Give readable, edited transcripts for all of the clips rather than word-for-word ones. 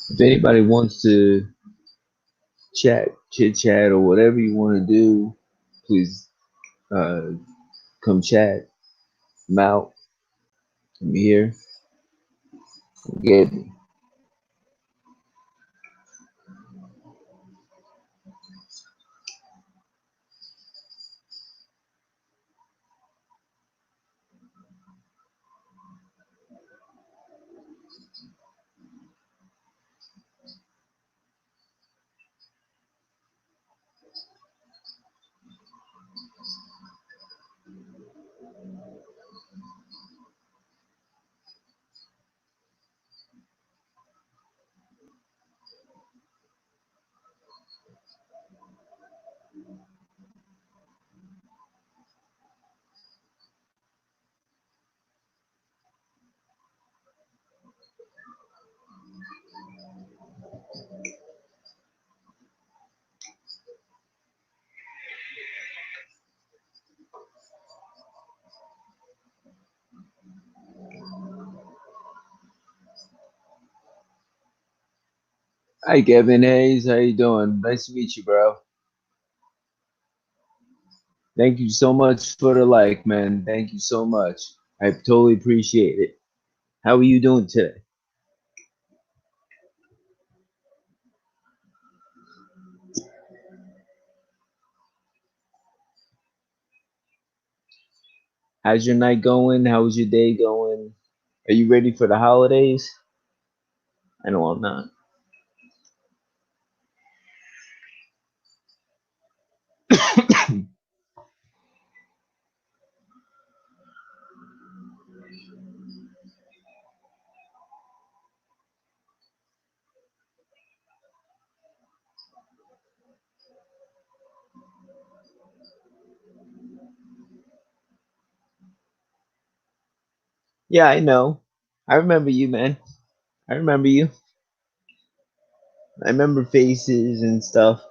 If anybody wants to chit chat, or whatever you want to do, please uh, come chat. I'm out. I'm here. Get me. Hi, Kevin Hayes. How you doing? Nice to meet you, bro. Thank you so much for the like, man. Thank you so much. I totally appreciate it. How are you doing today? How's your night going? How's your day going? Are you ready for the holidays? I know I'm not. Yeah, I know. I remember you, man. I remember you. I remember faces and stuff.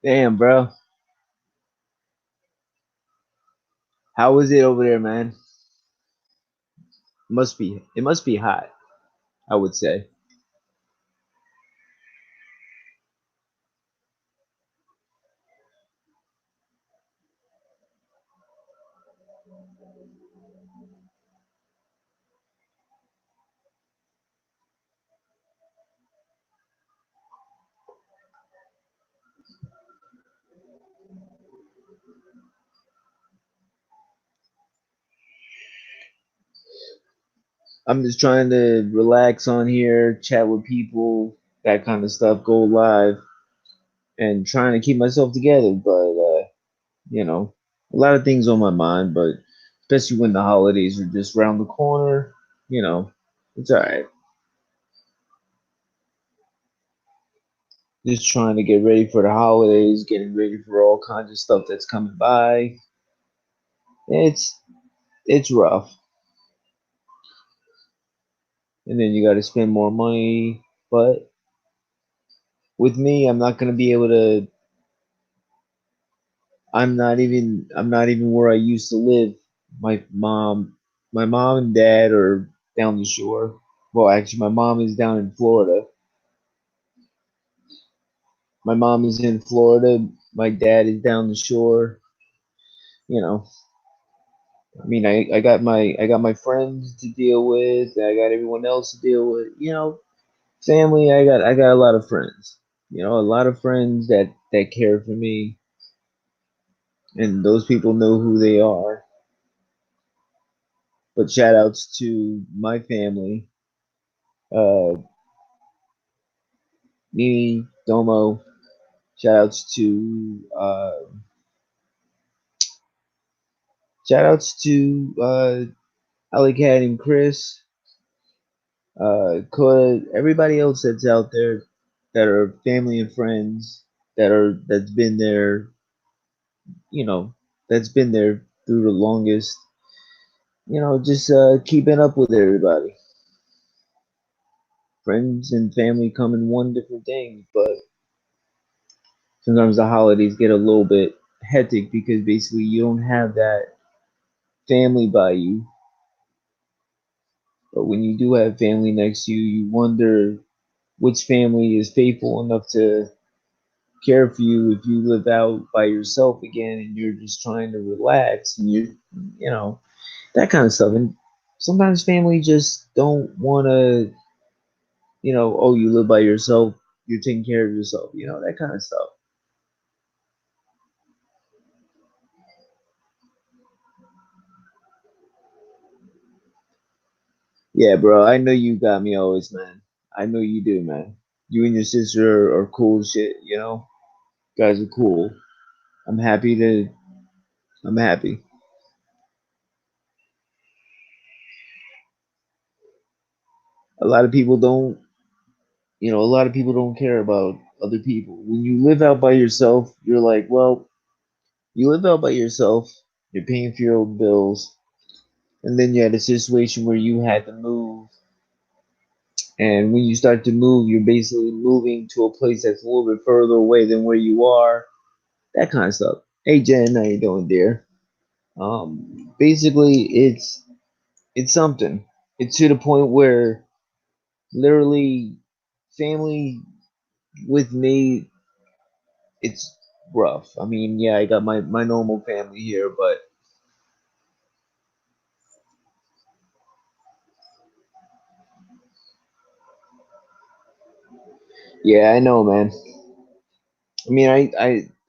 Damn, bro. How is it over there, man? It must be hot, I would say. I'm just trying to relax on here, chat with people, that kind of stuff, go live, and trying to keep myself together. But you know, a lot of things on my mind. But especially when the holidays are just around the corner, you know, it's all right. Just trying to get ready for the holidays, getting ready for all kinds of stuff that's coming by. It's it's rough, and then you got to spend more money. But with me, I'm not gonna be able to. I'm not even where I used to live. My mom, my mom and dad are down the shore. Well, actually, my mom is down in Florida. My mom is in Florida. My dad is down the shore. You know, I mean, I got my friends to deal with. I got everyone else to deal with. Family. I got a lot of friends. A lot of friends that care for me, and those people know who they are. But shout outs to my family, uh, Mimi, Domo. Shout outs to Alicat and Chris, Coda, everybody else that's out there that are family and friends that's been there, you know, that's been there through the longest. Just keeping up with everybody. Friends and family come in one different thing, but sometimes the holidays get a little bit hectic because basically you don't have that family by you. But when you do have family next to you, you wonder which family is faithful enough to care for you if you live out by yourself again and you're just trying to relax and you know, that kind of stuff. And sometimes family just don't want to, oh, you live by yourself, you're taking care of yourself, that kind of stuff. Yeah, bro, I know you got me always, man. I know you do, man. You and your sister are cool as shit, guys are cool. I'm happy to, I'm happy. A lot of people don't, a lot of people don't care about other people. When you live out by yourself, you're like, well, you live out by yourself, you're paying for your own bills, and then you had a situation where you had to move. And when you start to move, you're basically moving to a place that's a little bit further away than where you are, that kind of stuff. Hey, Jen, how you doing, dear? Basically, it's something. It's to the point where literally family with me, it's rough. I mean, yeah, I got my normal family here, but yeah, I know, man. I mean,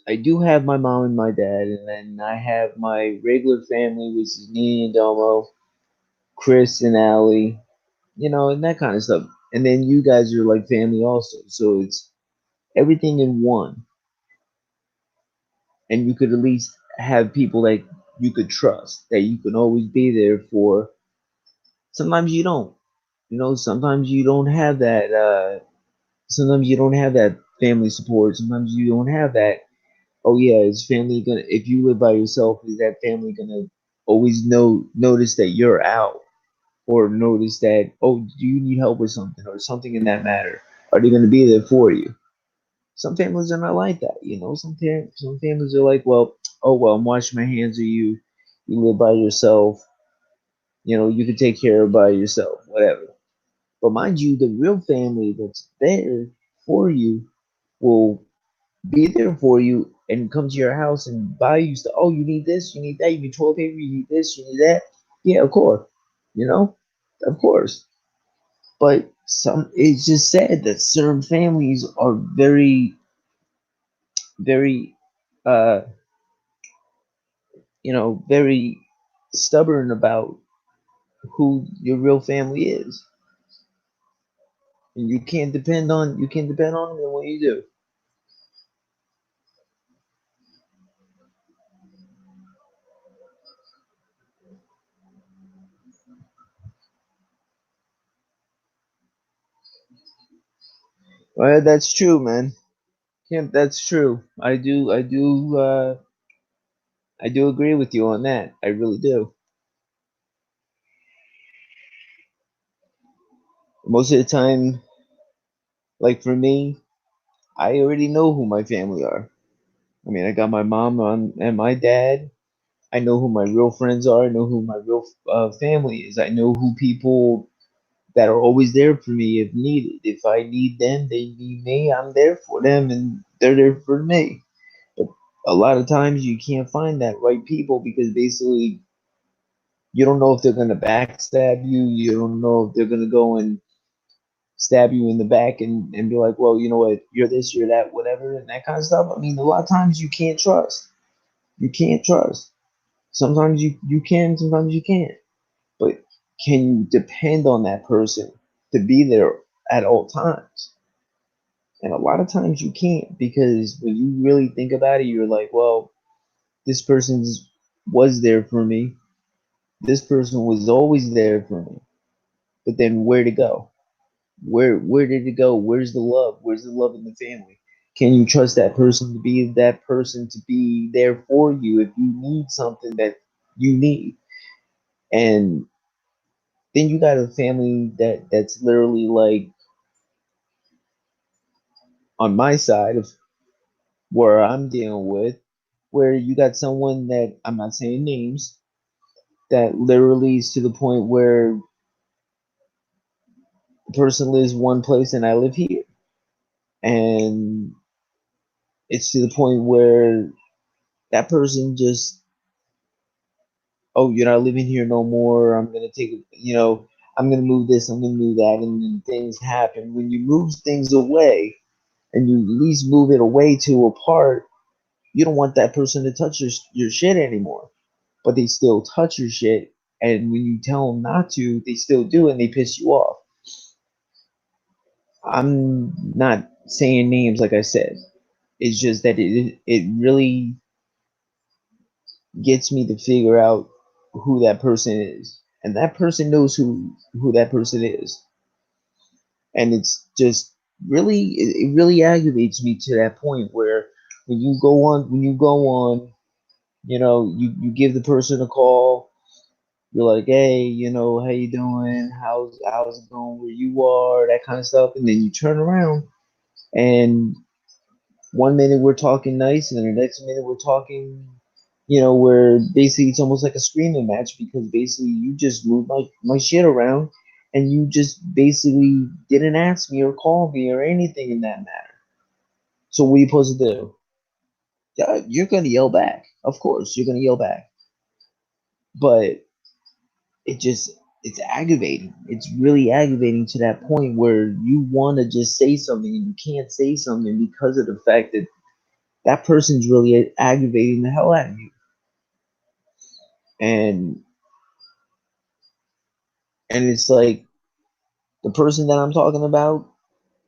I do have my mom and my dad, and then I have my regular family, which is Nini and Domo, Chris and Allie, and that kind of stuff. And then you guys are like family also, so it's everything in one. And you could at least have people that you could trust, that you can always be there for. Sometimes you don't, sometimes you don't have that. Sometimes you don't have that family support. Sometimes you don't have that. Oh yeah, is family gonna? If you live by yourself, is that family gonna always notice that you're out, or notice that, oh, do you need help with something or something in that matter? Are they gonna be there for you? Some families are not like that, you know. Some families are like, well, oh well, I'm washing my hands of you. You live by yourself. You know, you can take care of by yourself, whatever. But mind you, the real family that's there for you will be there for you and come to your house and buy you stuff. Oh, you need this, you need that, you need toilet paper, you need this, you need that. Yeah, of course. You know, of course. But some, it's just sad that certain families are very, uh, very stubborn about who your real family is, and you can't depend on them in what you do. Well, that's true, man. Yeah, that's true. I do agree with you on that. I really do. Most of the time, like for me, I already know who my family are. I mean, I got my mom and my dad. I know who my real friends are. I know who my real family is. I know who people that are always there for me if needed. If I need them, they need me. I'm there for them, and they're there for me. But a lot of times, you can't find that right people because basically you don't know if they're gonna backstab you. You don't know if they're gonna go and stab you in the back and be like, well, you know what, you're this, you're that, whatever, and that kind of stuff. I mean, a lot of times you can't trust. You can't trust. Sometimes you can, sometimes you can't. But can you depend on that person to be there at all times? And a lot of times you can't because when you really think about it, you're like, well, this person's was there for me. This person was always there for me. But then where'd it go? Where did it go? Where's the love? Where's the love in the family? Can you trust that person to be that person to be there for you if you need something that you need? And then you got a family that's literally like on my side of where I'm dealing with, where you got someone that I'm not saying names that literally is to the point where the person lives one place and I live here. And it's to the point where that person just, oh, you're not living here no more. I'm gonna take, I'm gonna move this, I'm gonna move that, and then things happen. When you move things away, and you at least move it away to a part, you don't want that person to touch your shit anymore. But they still touch your shit, and when you tell them not to, they still do, and they piss you off. I'm not saying names, like I said. It's just that it really gets me to figure out who that person is, and that person knows who that person is, and it's just really it really aggravates me to that point where when you go on, you give the person a call. You're like, hey, how you doing? How's it going where you are? That kind of stuff, and then you turn around and one minute we're talking nice, and then the next minute we're talking, where basically it's almost like a screaming match because basically you just moved my shit around and you just basically didn't ask me or call me or anything in that matter. So what are you supposed to do? Yeah, you're gonna yell back. Of course, you're gonna yell back. But it just it's aggravating. It's really aggravating to that point where you want to just say something and you can't say something because of the fact that that person's really aggravating the hell out of you. And it's like the person that I'm talking about,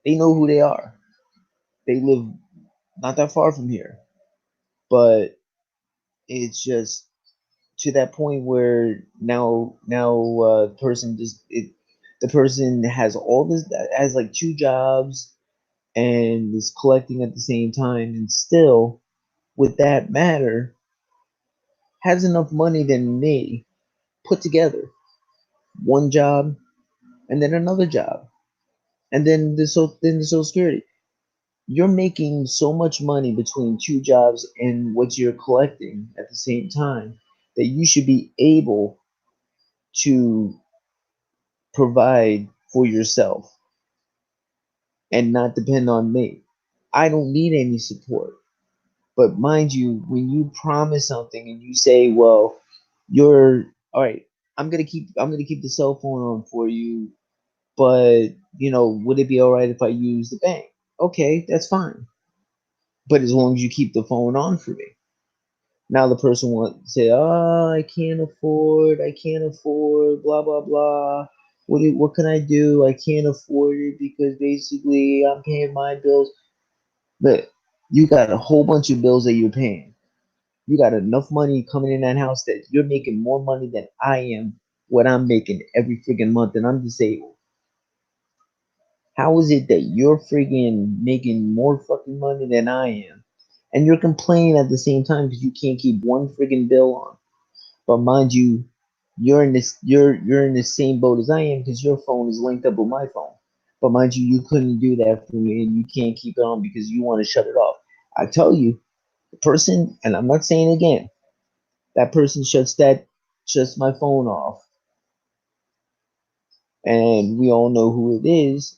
they know who they are. They live not that far from here. But it's just to that point where the person has all this has like two jobs and is collecting at the same time and still with that matter has enough money than me put together one job and then another job and then the social security. You're making so much money between two jobs and what you're collecting at the same time that you should be able to provide for yourself and not depend on me. I don't need any support. But mind you, when you promise something and you say, "Well, you're all right, I'm gonna keep the cell phone on for you, but would it be all right if I use the bank?" Okay, that's fine. But as long as you keep the phone on for me. Now the person wants to say, "Oh, I can't afford, blah blah blah. What can I do? I can't afford it because basically I'm paying my bills." But you got a whole bunch of bills that you're paying. You got enough money coming in that house that you're making more money than I am what I'm making every freaking month, and I'm disabled. How is it that you're freaking making more fucking money than I am? And you're complaining at the same time because you can't keep one freaking bill on. But mind you, you're in the same boat as I am because your phone is linked up with my phone. But mind you, you couldn't do that for me and you can't keep it on because you want to shut it off. I tell you, the person, and I'm not saying again, that person shuts my phone off, and we all know who it is.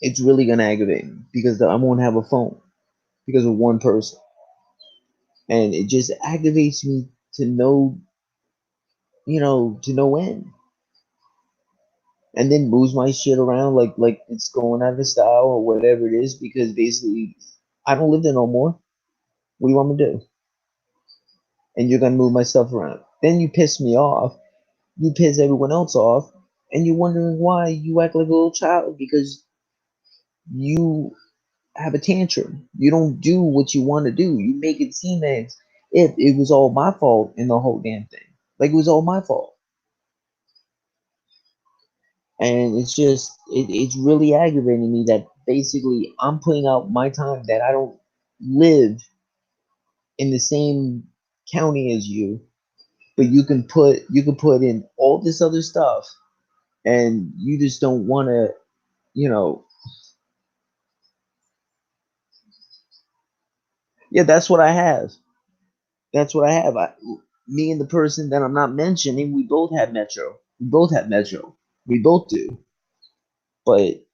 It's really gonna aggravate me because I won't have a phone because of one person, and it just aggravates me to to no end. And then moves my shit around like it's going out of style or whatever it is because basically I don't live there no more. What do you want me to do? And you're gonna move my stuff around. Then you piss me off. You piss everyone else off, and you're wondering why you act like a little child because you have a tantrum. You don't do what you want to do. You make it seem as if it was all my fault in the whole damn thing. Like it was all my fault. And it's really aggravating me that basically I'm putting out my time that I don't live in the same county as you, but you can put in all this other stuff and you just don't want to, you know, yeah, that's what I have. That's what I have. Me and the person that I'm not mentioning, we both have Metro. We both have Metro. We both do. But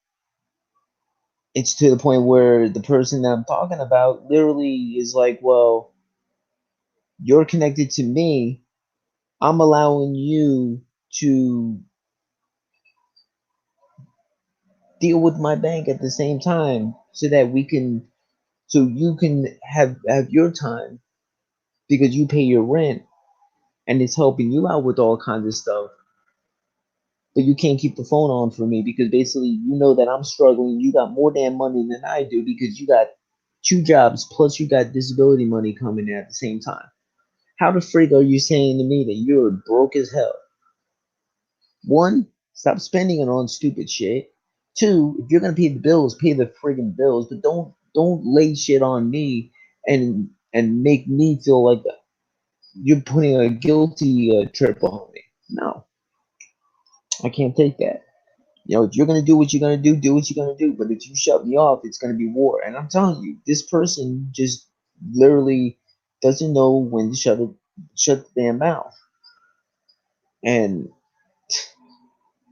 it's to the point where the person that I'm talking about literally is like, well, you're connected to me. I'm allowing you to deal with my bank at the same time so you can have your time because you pay your rent and it's helping you out with all kinds of stuff. But you can't keep the phone on for me because basically you know that I'm struggling. You got more damn money than I do because you got two jobs plus you got disability money coming in at the same time. How the frig are you saying to me that you're broke as hell? One, stop spending it on stupid shit. Two, if you're gonna pay the bills, pay the friggin' bills, but don't lay shit on me and make me feel like you're putting a guilty trip on me. No, I can't take that. If you're gonna do what you're gonna do what you're gonna do. But if you shut me off, it's gonna be war. And I'm telling you, this person just literally doesn't know when to shut the damn mouth, and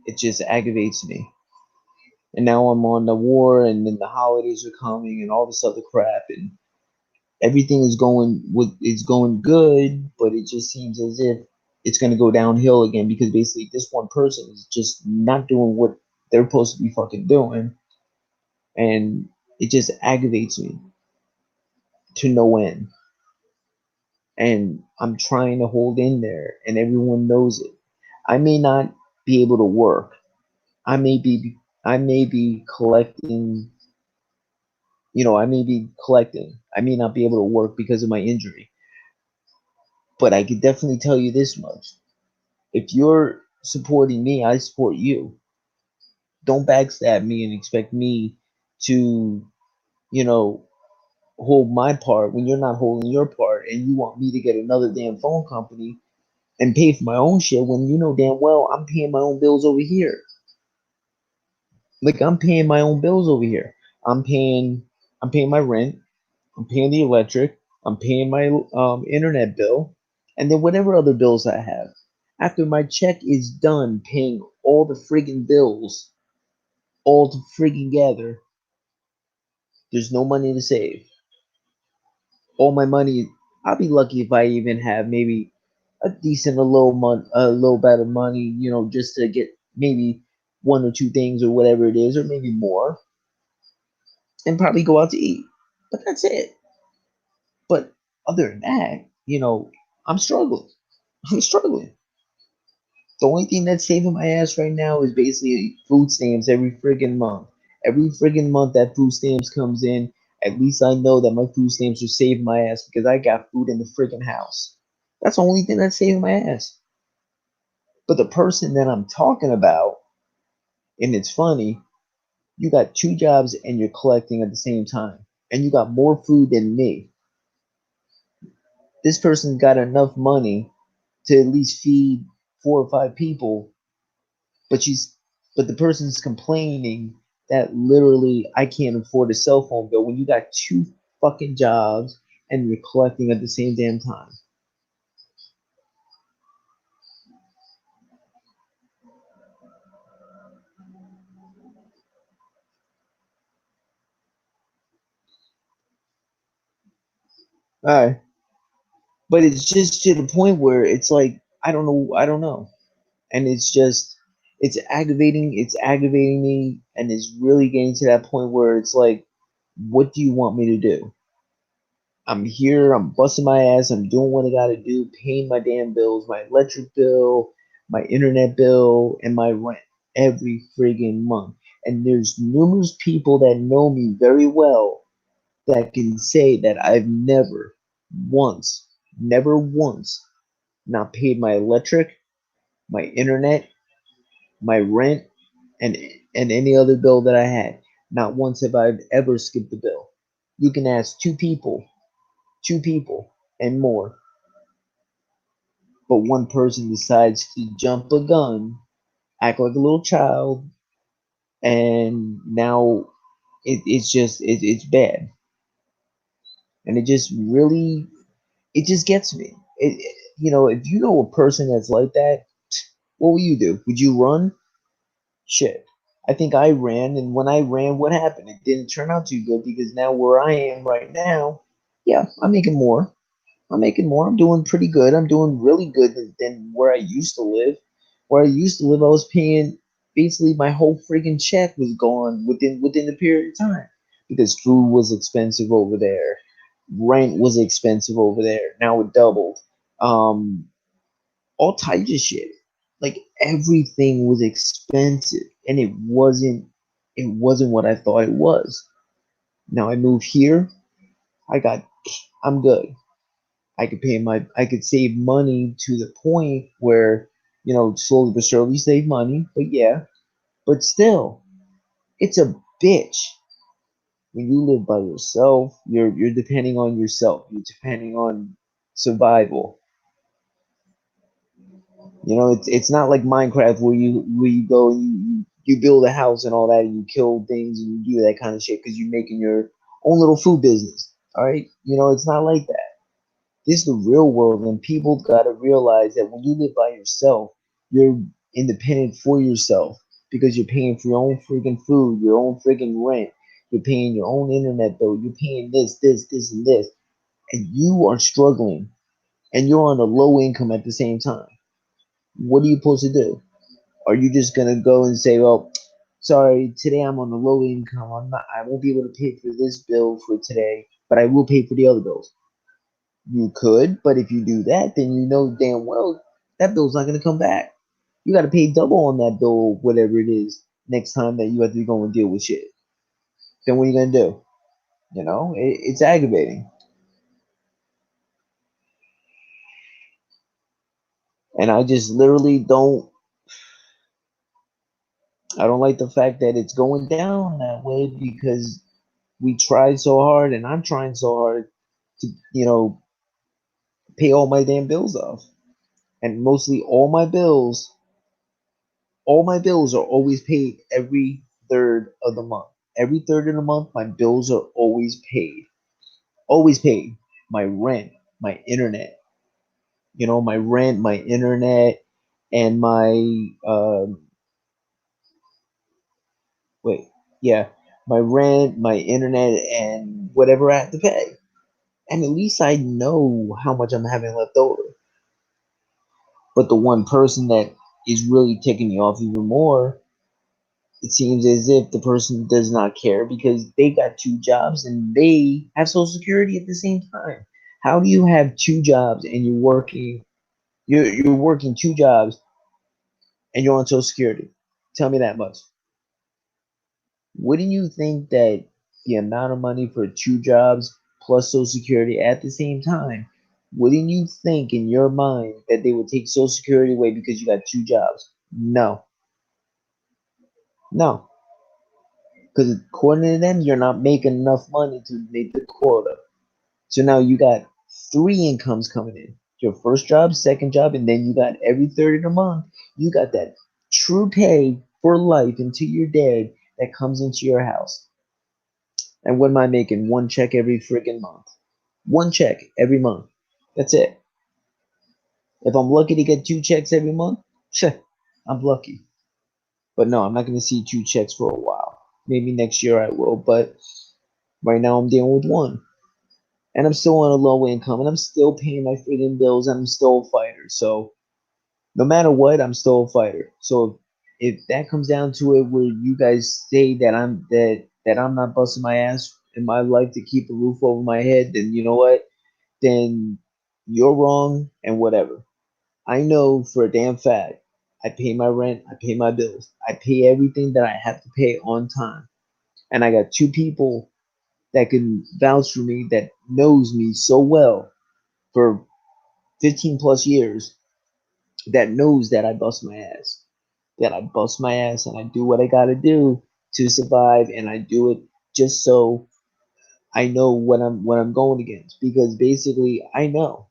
it just aggravates me. And now I'm on the war, and then the holidays are coming, and all this other crap, and everything is going good, but it just seems as if it's gonna go downhill again because basically this one person is just not doing what they're supposed to be fucking doing, and it just aggravates me to no end. And I'm trying to hold in there, and everyone knows it. I may not be able to work. I may be collecting. I may be collecting. I may not be able to work because of my injury, but I could definitely tell you this much: if you're supporting me, I support you. Don't backstab me and expect me to, you know, hold my part when you're not holding your part and you want me to get another damn phone company and pay for my own shit when you know damn well I'm paying my own bills over here. Like I'm paying my own bills over here. I'm paying. I'm paying my rent, I'm paying the electric, I'm paying my internet bill, and then whatever other bills I have. After my check is done paying all the friggin' bills, all to friggin' gather, there's no money to save. All my money, I'll be lucky if I even have maybe a decent, a little bit of money, just to get maybe one or two things or whatever it is, or maybe more, and probably go out to eat. But that's it. But other than that, I'm struggling. I'm struggling. The only thing that's saving my ass right now is basically food stamps every friggin' month. Every friggin' month that food stamps comes in, at least I know that my food stamps are saving my ass because I got food in the friggin' house. That's the only thing that's saving my ass. But the person that I'm talking about, and it's funny, you got two jobs and you're collecting at the same time. And you got more food than me. This person's got enough money to at least feed four or five people, but the person's complaining that literally I can't afford a cell phone bill when you got two fucking jobs and you're collecting at the same damn time. All right, but it's just to the point where it's like I don't know, and it's aggravating me, and it's really getting to that point where it's like, what do you want me to do? I'm here, I'm busting my ass, I'm doing what I gotta do, paying my damn bills, my electric bill, my internet bill, and my rent every friggin' month. And there's numerous people that know me very well that can say that I've once, never once, not paid my electric, my internet, my rent, and and any other bill that I had. Not once have I ever skipped the bill. You can ask two people and more, but one person decides to jump a gun, act like a little child, and now it's bad, and it just gets me. If you know a person that's like that, what will you do? Would you run? Shit. I think I ran, and when I ran, what happened? It didn't turn out too good because now where I am right now, yeah, I'm making more. I'm making more. I'm doing pretty good. I'm doing really good than where I used to live. Where I used to live, I was paying basically my whole freaking check was gone within the period of time because food was expensive over there, rent was expensive over there. Now it doubled. Um, all types of shit. Like everything was expensive, and it wasn't what I thought it was. Now I moved here. I got. I'm good. I could save money to the point where, slowly but surely save money. But yeah, but still, it's a bitch. When you live by yourself, you're depending on yourself. You're depending on survival. It's not like Minecraft where you go and you build a house and all that and you kill things and you do that kind of shit because you're making your own little food business. All right, it's not like that. This is the real world, and people gotta realize that when you live by yourself, you're independent for yourself because you're paying for your own freaking food, your own freaking rent, you're paying your own internet bill, you're paying this, and this, and you are struggling, and you're on a low income at the same time. What are you supposed to do? Are you just gonna go and say, well, sorry, today I'm on a low income, I won't be able to pay for this bill for today, but I will pay for the other bills? You could, but if you do that, then you know damn well that bill's not going to come back. You got to pay double on that bill, whatever it is, next time that you have to go and deal with shit. Then what are you going to do? It's aggravating. And I just literally I don't like the fact that it's going down that way because we tried so hard and I'm trying so hard to, pay all my damn bills off. And mostly all my bills are always paid every third of the month. Every third of the month, my bills are always always paid. Always paid. My rent, my internet, my rent, my internet, and my wait, yeah, my rent, my internet, and whatever I have to pay. And at least I know how much I'm having left over. But the one person that is really ticking me off even more, it seems as if the person does not care because they got two jobs and they have Social Security at the same time. How do you have two jobs and you're working two jobs and you're on Social Security? Tell me that much. Wouldn't you think that the amount of money for two jobs plus Social Security at the same time, wouldn't you think in your mind that they would take Social Security away because you got two jobs? No, no, because according to them, you're not making enough money to make the quota. So now you got three incomes coming in: your first job, second job, and then you got every third of the month. You got that true pay for life until you're dead that comes into your house. And what am I making? One check every freaking month. One check every month. That's it. If I'm lucky to get two checks every month, I'm lucky. But no, I'm not going to see two checks for a while. Maybe next year I will, but right now I'm dealing with one. And I'm still on a low income and I'm still paying my freaking bills and I'm still a fighter. So no matter what, I'm still a fighter. So if that comes down to it where you guys say that I'm not busting my ass in my life to keep a roof over my head, then you know what? Then you're wrong and whatever. I know for a damn fact I pay my rent, I pay my bills, I pay everything that I have to pay on time. And I got two people that can vouch for me that knows me so well for 15 plus years that knows that I bust my ass. That I bust my ass and I do what I gotta do to survive and I do it just so I know what I'm going against. Because basically I know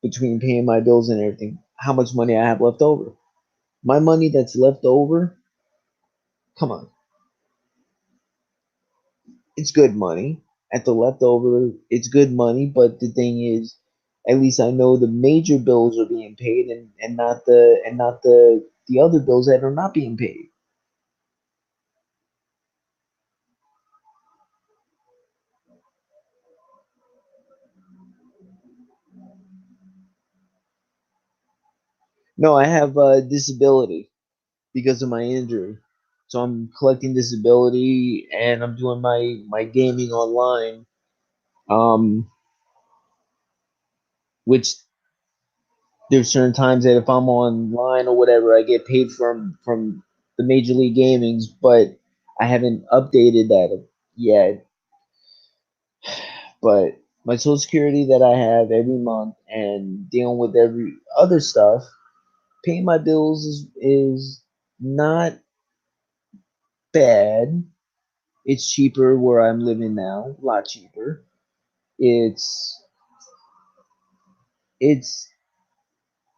between paying my bills and everything how much money I have left over. My money that's left over, come on, it's good money. At the leftover, it's good money, but the thing is, at least I know the major bills are being paid and not the other bills that are not being paid. No, I have disability because of my injury. So I'm collecting disability and I'm doing my gaming online. Um, which there's certain times that if I'm online or whatever, I get paid from the Major League Gamings, but I haven't updated that yet. But my Social Security that I have every month and dealing with every other stuff, paying my bills is not bad. It's cheaper where I'm living now, a lot cheaper. It's it's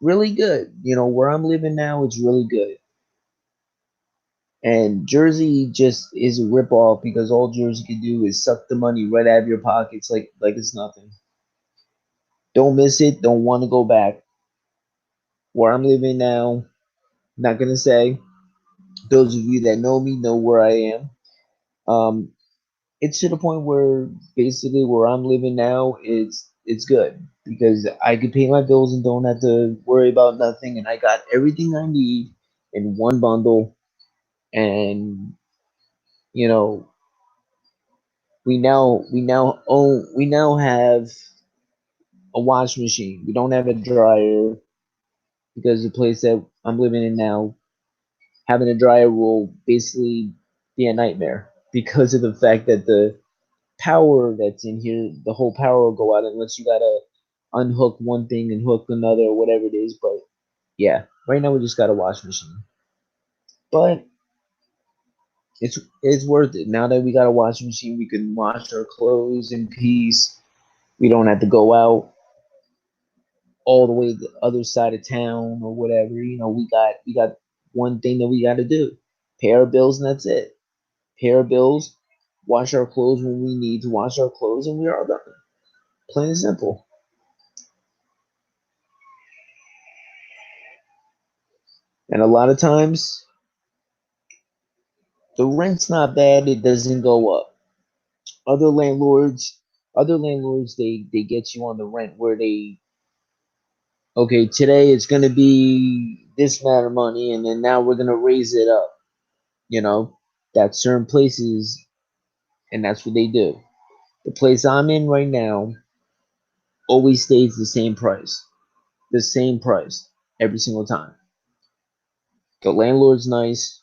really good. Where I'm living now, it's really good. And Jersey just is a ripoff because all Jersey can do is suck the money right out of your pockets like it's nothing. Don't miss it. Don't want to go back. Where I'm living now, not gonna say. Those of you that know me know where I am. Um, it's to the point where basically where I'm living now, it's good because I can pay my bills and don't have to worry about nothing, and I got everything I need in one bundle. And you know, we now have a wash machine. We don't have a dryer because the place that I'm living in now, having a dryer will basically be a nightmare because of the fact that the power that's in here, the whole power will go out unless you gotta unhook one thing and hook another or whatever it is. But yeah, right now we just got a wash machine. But it's worth it. Now that we got a washing machine, we can wash our clothes in peace. We don't have to go out all the way to the other side of town or whatever. We got one thing that we got to do: pay our bills, and that's it. Pay our bills, wash our clothes when we need to wash our clothes, and we are done. Plain and simple. And a lot of times, the rent's not bad. It doesn't go up. Other landlords, they get you on the rent where they, okay, today it's gonna be this amount of money, and then now we're gonna raise it up. You know, that certain places, and that's what they do. The place I'm in right now always stays the same price every single time. The landlord's nice.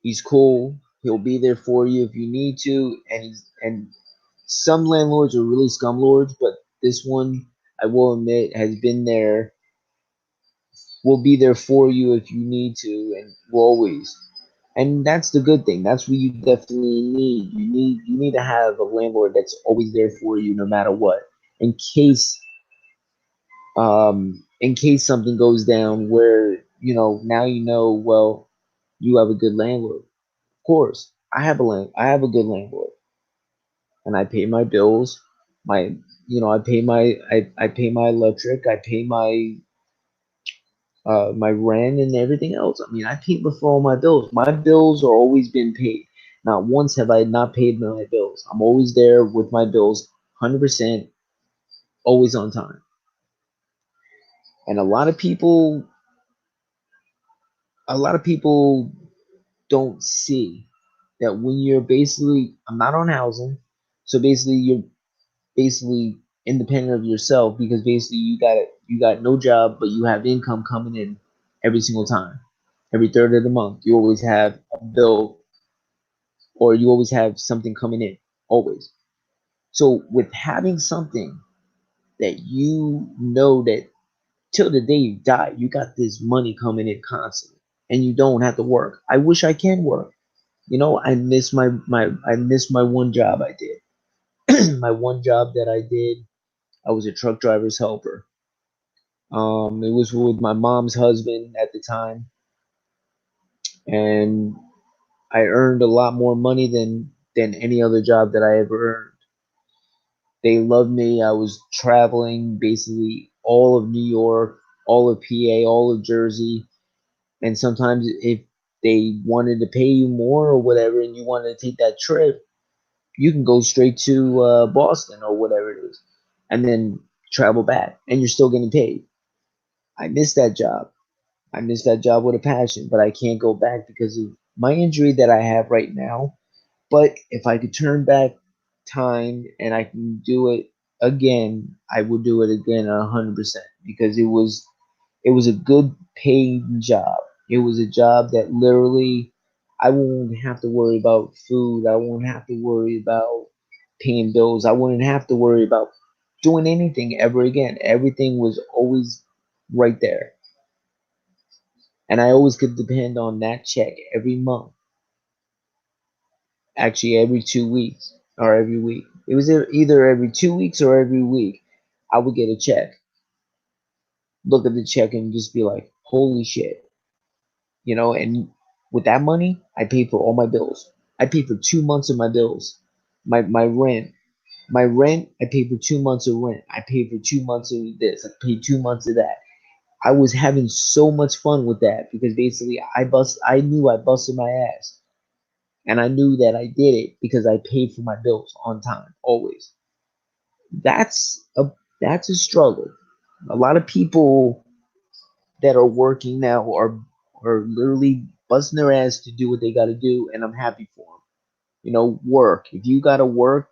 He's cool. He'll be there for you if you need to. And some landlords are really scumlords, but this one, I will admit, has been there. Will be there for you if you need to, and will always. And that's the good thing. That's what you definitely need. You need to have a landlord that's always there for you, no matter what, in case in case something goes down. Where now well, you have a good landlord. Of course, I have a good landlord, and I pay my bills. My I pay my electric. I pay my rent and everything else. I mean, I pay for all my bills. My bills are always been paid. Not once have I not paid my bills. I'm always there with my bills, 100%, always on time. And a lot of people don't see that when you're basically, I'm not on housing, so basically you're basically independent of yourself, because basically you got no job, but you have income coming in every single time. Every third of the month, you always have a bill, or you always have something coming in, always. So with having something that that till the day you die, you got this money coming in constantly, and you don't have to work. I wish I can work. I miss my one job I did. My one job that I did, I was a truck driver's helper. It was with my mom's husband at the time, and I earned a lot more money than any other job that I ever earned. They loved me. I was traveling basically all of New York, all of PA, all of Jersey, and sometimes if they wanted to pay you more or whatever, and you wanted to take that trip, you can go straight to Boston or whatever it is, and then travel back, and you're still getting paid. I miss that job. I miss that job with a passion, but I can't go back because of my injury that I have right now. But if I could turn back time and I can do it again, I would do it again 100%, because it was a good paid job. It was a job that literally I won't have to worry about food. I won't have to worry about paying bills. I wouldn't have to worry about doing anything ever again. Everything was always right there. And I always could depend on that check every month. Actually, every 2 weeks or every week. It was either every 2 weeks or every week. I would get a check, look at the check, and just be like, "Holy shit!" And with that money, I paid for all my bills. I paid for 2 months of my bills, my rent. My rent, I paid for 2 months of rent. I paid for 2 months of this. I paid 2 months of that. I was having so much fun with that, because basically I knew I busted my ass. And I knew that I did it because I paid for my bills on time, always. That's a that's a struggle. A lot of people that are working now are literally busting their ass to do what they got to do, and I'm happy for them. Work. If you got to work,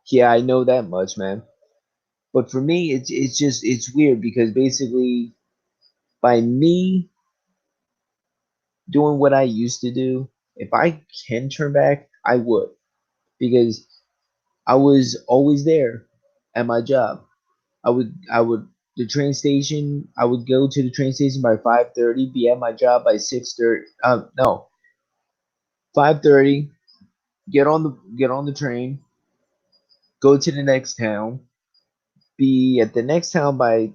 yeah, I know that much, man. But for me, it's weird, because basically by me doing what I used to do, if I can turn back, I would, because I was always there at my job. I would the train station. I would go to the train station by 5:30, be at my job by 6:30. No, 5:30. Get on the train, go to the next town, be at the next town by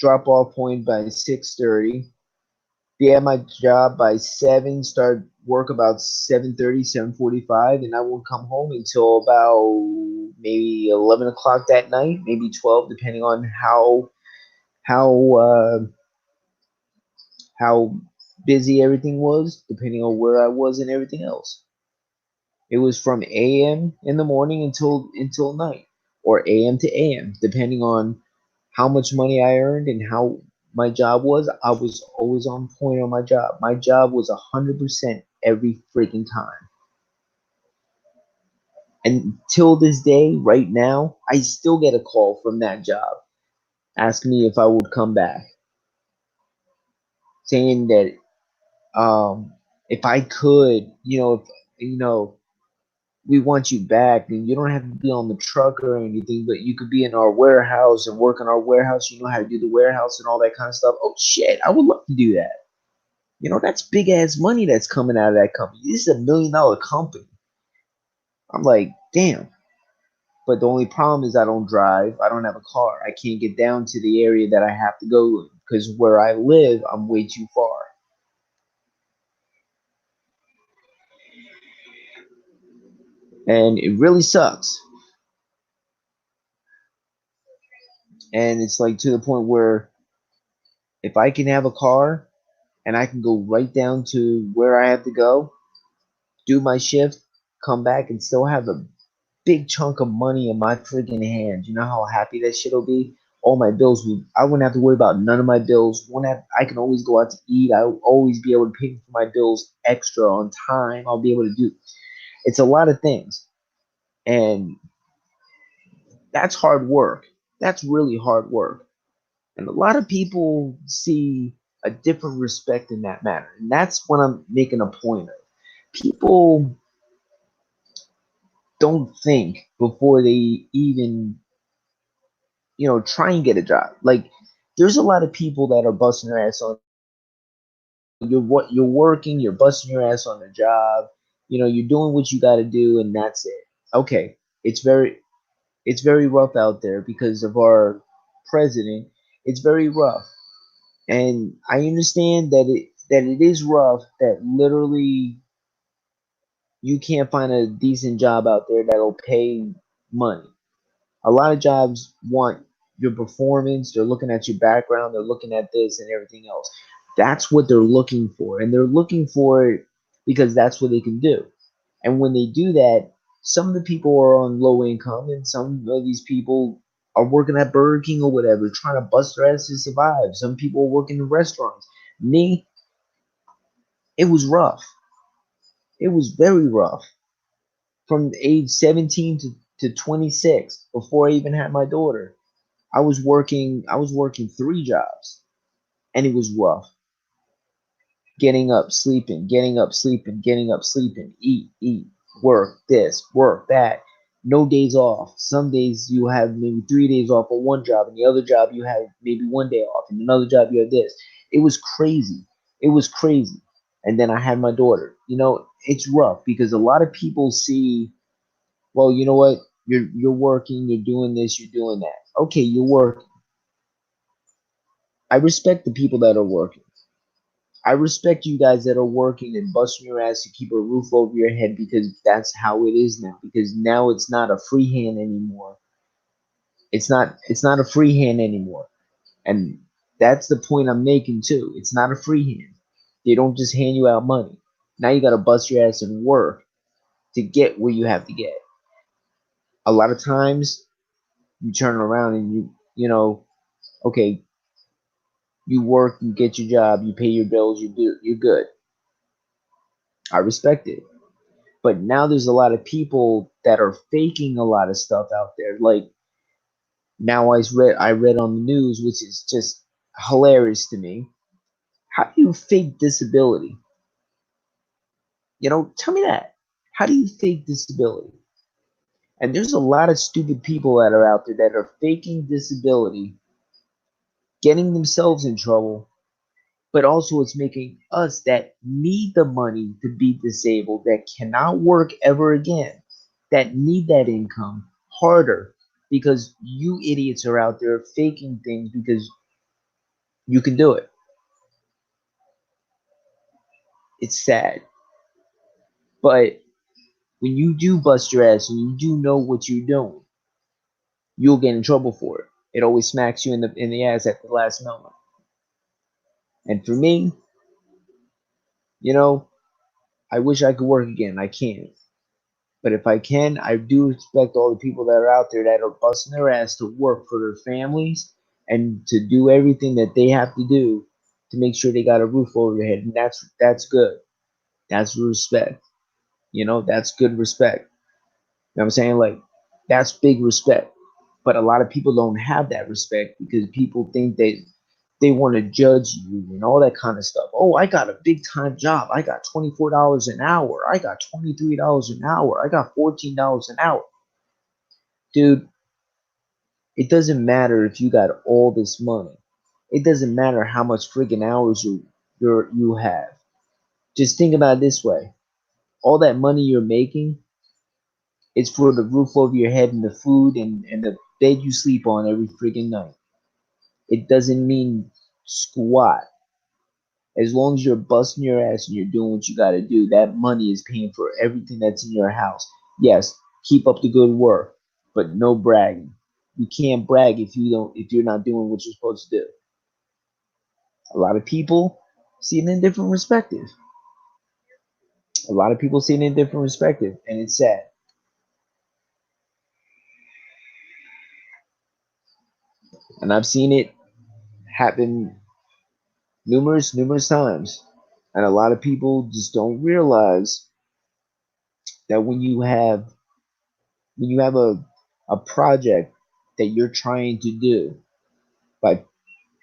drop off point by 6:30. Be at my job by 7, start work about 7:30, 7:45, and I won't come home until about maybe 11 o'clock that night, maybe 12, depending on how how busy everything was, depending on where I was and everything else. It was from AM in the morning until night, or AM to AM, depending on how much money I earned and how my job was. I was always on point on my job. My job was 100% every freaking time. And till this day, right now, I still get a call from that job asking me if I would come back, saying that if I could, if you know, we want you back, and you don't have to be on the truck or anything, but you could be in our warehouse and work in our warehouse. You know how to do the warehouse and all that kind of stuff. Oh shit, I would love to do that. That's big ass money that's coming out of that company. This is $1 million company. I'm like, damn. But the only problem is I don't drive. I don't have a car. I can't get down to the area that I have to go because where I live, I'm way too far. And it really sucks. And it's like to the point where if I can have a car and I can go right down to where I have to go, do my shift, come back, and still have a big chunk of money in my freaking hand. You know how happy that shit will be? All my bills would, I wouldn't have to worry about none of my bills. I can always go out to eat. I'll always be able to pay for my bills extra on time. I'll be able to do it's a lot of things. And that's hard work. That's really hard work. And a lot of people see a different respect in that matter. And that's what I'm making a point of. People don't think before they even, try and get a job. Like, there's a lot of people that are busting their ass on. You're working, you're busting your ass on the job. You're doing what you got to do, and that's it. Okay, it's very rough out there because of our president. It's very rough, and I understand that it is rough. That literally you can't find a decent job out there that'll pay money. A lot of jobs want your performance. They're looking at your background. They're looking at this and everything else. That's what they're looking for. And they're looking for it because that's what they can do. And when they do that, some of the people are on low income and some of these people are working at Burger King or whatever, trying to bust their ass to survive. Some people are working in restaurants. Me, it was rough. It was very rough from age 17 to 26 before I even had my daughter. I was working 3 jobs, and it was rough. Getting up, sleeping, getting up, sleeping, getting up, sleeping, eat, work this, work that. No days off. Some days you have maybe 3 days off on one job, and the other job you have maybe one day off, and another job you have this. It was crazy. It was crazy. And then I had my daughter. It's rough because a lot of people see, well, you know what? You're working, you're doing this, you're doing that. Okay, you're working. I respect the people that are working. I respect you guys that are working and busting your ass to keep a roof over your head because that's how it is now. Because now it's not a free hand anymore. It's not a free hand anymore. And that's the point I'm making too. It's not a free hand. They don't just hand you out money. Now you gotta bust your ass and work to get where you have to get. A lot of times you turn around and okay, you work, you get your job, you pay your bills, you're good. I respect it. But now there's a lot of people that are faking a lot of stuff out there. Like now I read on the news, which is just hilarious to me. How do you fake disability? Tell me that. How do you fake disability? And there's a lot of stupid people that are out there that are faking disability, getting themselves in trouble, but also it's making us that need the money to be disabled, that cannot work ever again, that need that income harder because you idiots are out there faking things because You can do it. It's sad. But when you do bust your ass and you do know what you're doing, you'll get in trouble for it. It always smacks you in the ass at the last moment. And for me, you know, I wish I could work again. I can't. But if I can, I do respect all the people that are out there that are busting their ass to work for their families and to do everything that they have to do to make sure they got a roof over their head. And that's good. That's respect. That's good respect. You know what I'm saying? Like, that's big respect. But a lot of people don't have that respect because people think they want to judge you and all that kind of stuff. Oh, I got a big time job. I got $24 an hour. I got $23 an hour. I got $14 an hour. Dude, it doesn't matter if you got all this money. It doesn't matter how much freaking hours you have. Just think about it this way. All that money you're making is for the roof over your head and the food and the bed you sleep on every freaking night. It doesn't mean squat. As long as you're busting your ass and you're doing what you gotta do, that money is paying for everything that's in your house. Yes, keep up the good work, but no bragging. You can't brag if you're not doing what you're supposed to do. A lot of people see it in a different perspective. A lot of people see it in a different perspective, and it's sad. And I've seen it happen numerous times. And a lot of people just don't realize that when you have a project that you're trying to do by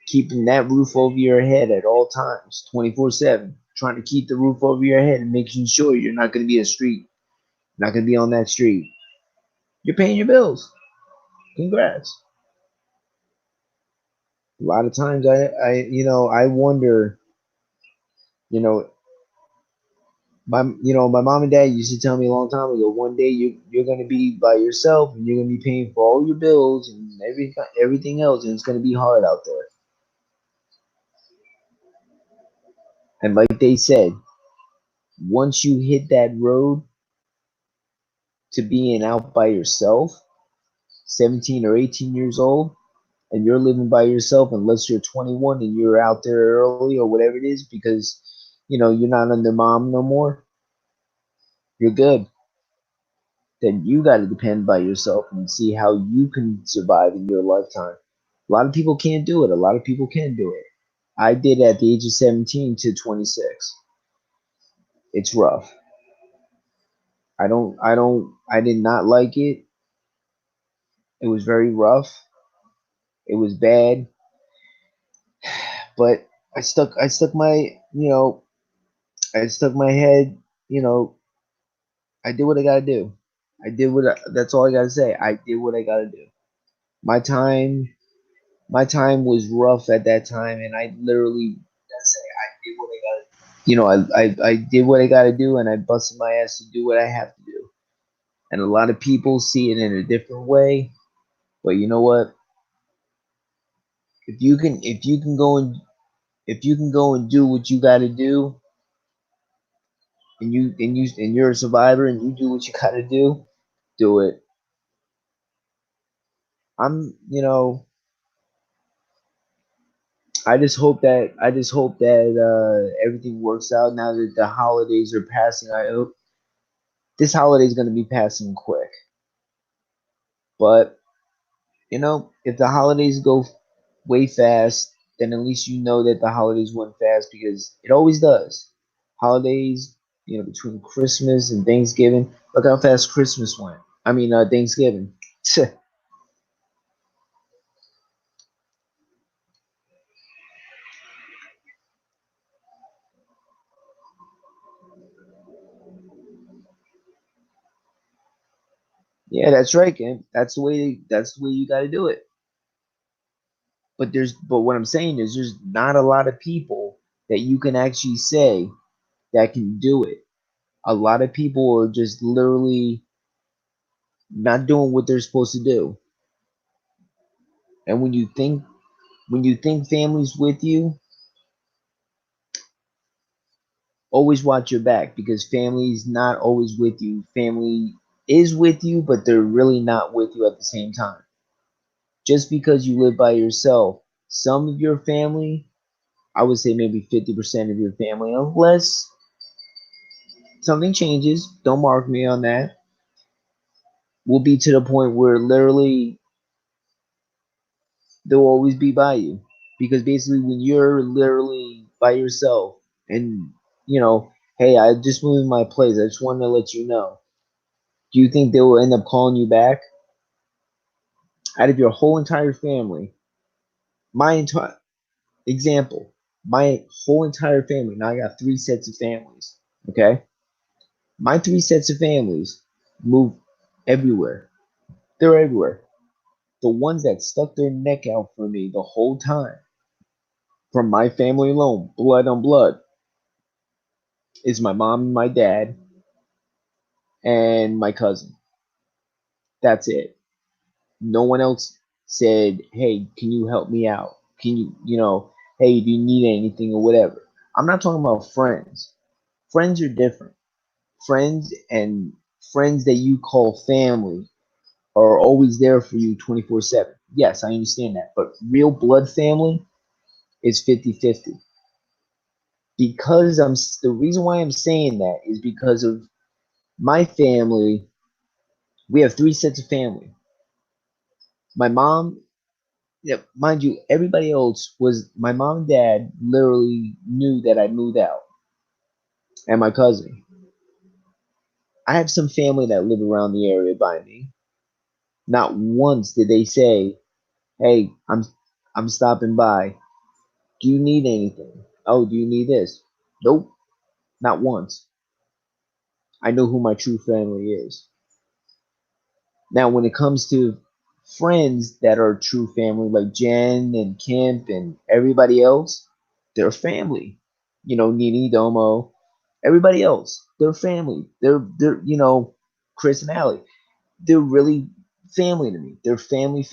keeping that roof over your head at all times, 24/7, trying to keep the roof over your head and making sure you're not going to be not going to be on that street. You're paying your bills. Congrats. A lot of times I wonder, you know, my mom and dad used to tell me a long time ago, one day you're going to be by yourself and you're going to be paying for all your bills and everything else, and it's going to be hard out there. And like they said, once you hit that road to being out by yourself, 17 or 18 years old, and you're living by yourself, unless you're 21 and you're out there early or whatever it is, because you're not under mom no more, you're good. Then you got to depend by yourself and see how you can survive in your lifetime. A lot of people can't do it. A lot of people can do it. I did at the age of 17 to 26. It's rough. I did not like it. It was very rough. It was bad, but I stuck I stuck my head, you know, I did what I gotta do. That's all I gotta say. I did what I gotta do. My time, my time was rough at that time, and I literally gotta say I did what I gotta. I did what I gotta do, and I busted my ass to do what I have to do. And a lot of people see it in a different way, but you know what? If you can go and if you can go and do what you gotta do, and you're a survivor, and you do what you gotta do it. I'm, you know, I just hope that everything works out now that the holidays are passing. I hope this holiday is going to be passing quick. But if the holidays go way fast, then at least you know that the holidays went fast because it always does. Holidays, between Christmas and Thanksgiving. Look how fast Christmas went. I mean, Thanksgiving. Yeah, that's right, Ken. That's the way. That's the way you got to do it. But what I'm saying is there's not a lot of people that you can actually say that can do it. A lot of people are just literally not doing what they're supposed to do. And when you think When you think family's with you, always watch your back because family's not always with you. Family is with you, but they're really not with you at the same time. Just because you live by yourself, some of your family, I would say maybe 50% of your family, unless something changes, don't mark me on that, will be to the point where literally they'll always be by you. Because basically, when you're literally by yourself and, hey, I just moved my place, I just wanted to let you know. Do you think they will end up calling you back? Out of your whole entire family, my entire example, my whole entire family, now I got three sets of families, okay? My three sets of families move everywhere. They're everywhere. The ones that stuck their neck out for me the whole time, from my family alone, blood on blood, is my mom and my dad and my cousin. That's it. No one else said, hey, can you help me out? Can you, hey, do you need anything or whatever? I'm not talking about friends. Friends are different. Friends and friends that you call family are always there for you 24/7. Yes, I understand that. But real blood family is 50-50. Because the reason why I'm saying that is because of my family. We have three sets of family. My mom, yeah, mind you, everybody else was my mom and dad literally knew that I moved out, and my cousin. I have some family that live around the area by me. Not once did they say, "Hey, I'm stopping by. Do you need anything? Oh, do you need this?" Nope, not once. I know who my true family is. Now, when it comes to friends that are true family, like Jen and Kemp and everybody else, they're family. Nini, Domo, everybody else, they're family. They're Chris and Allie, they're really family to me. They're family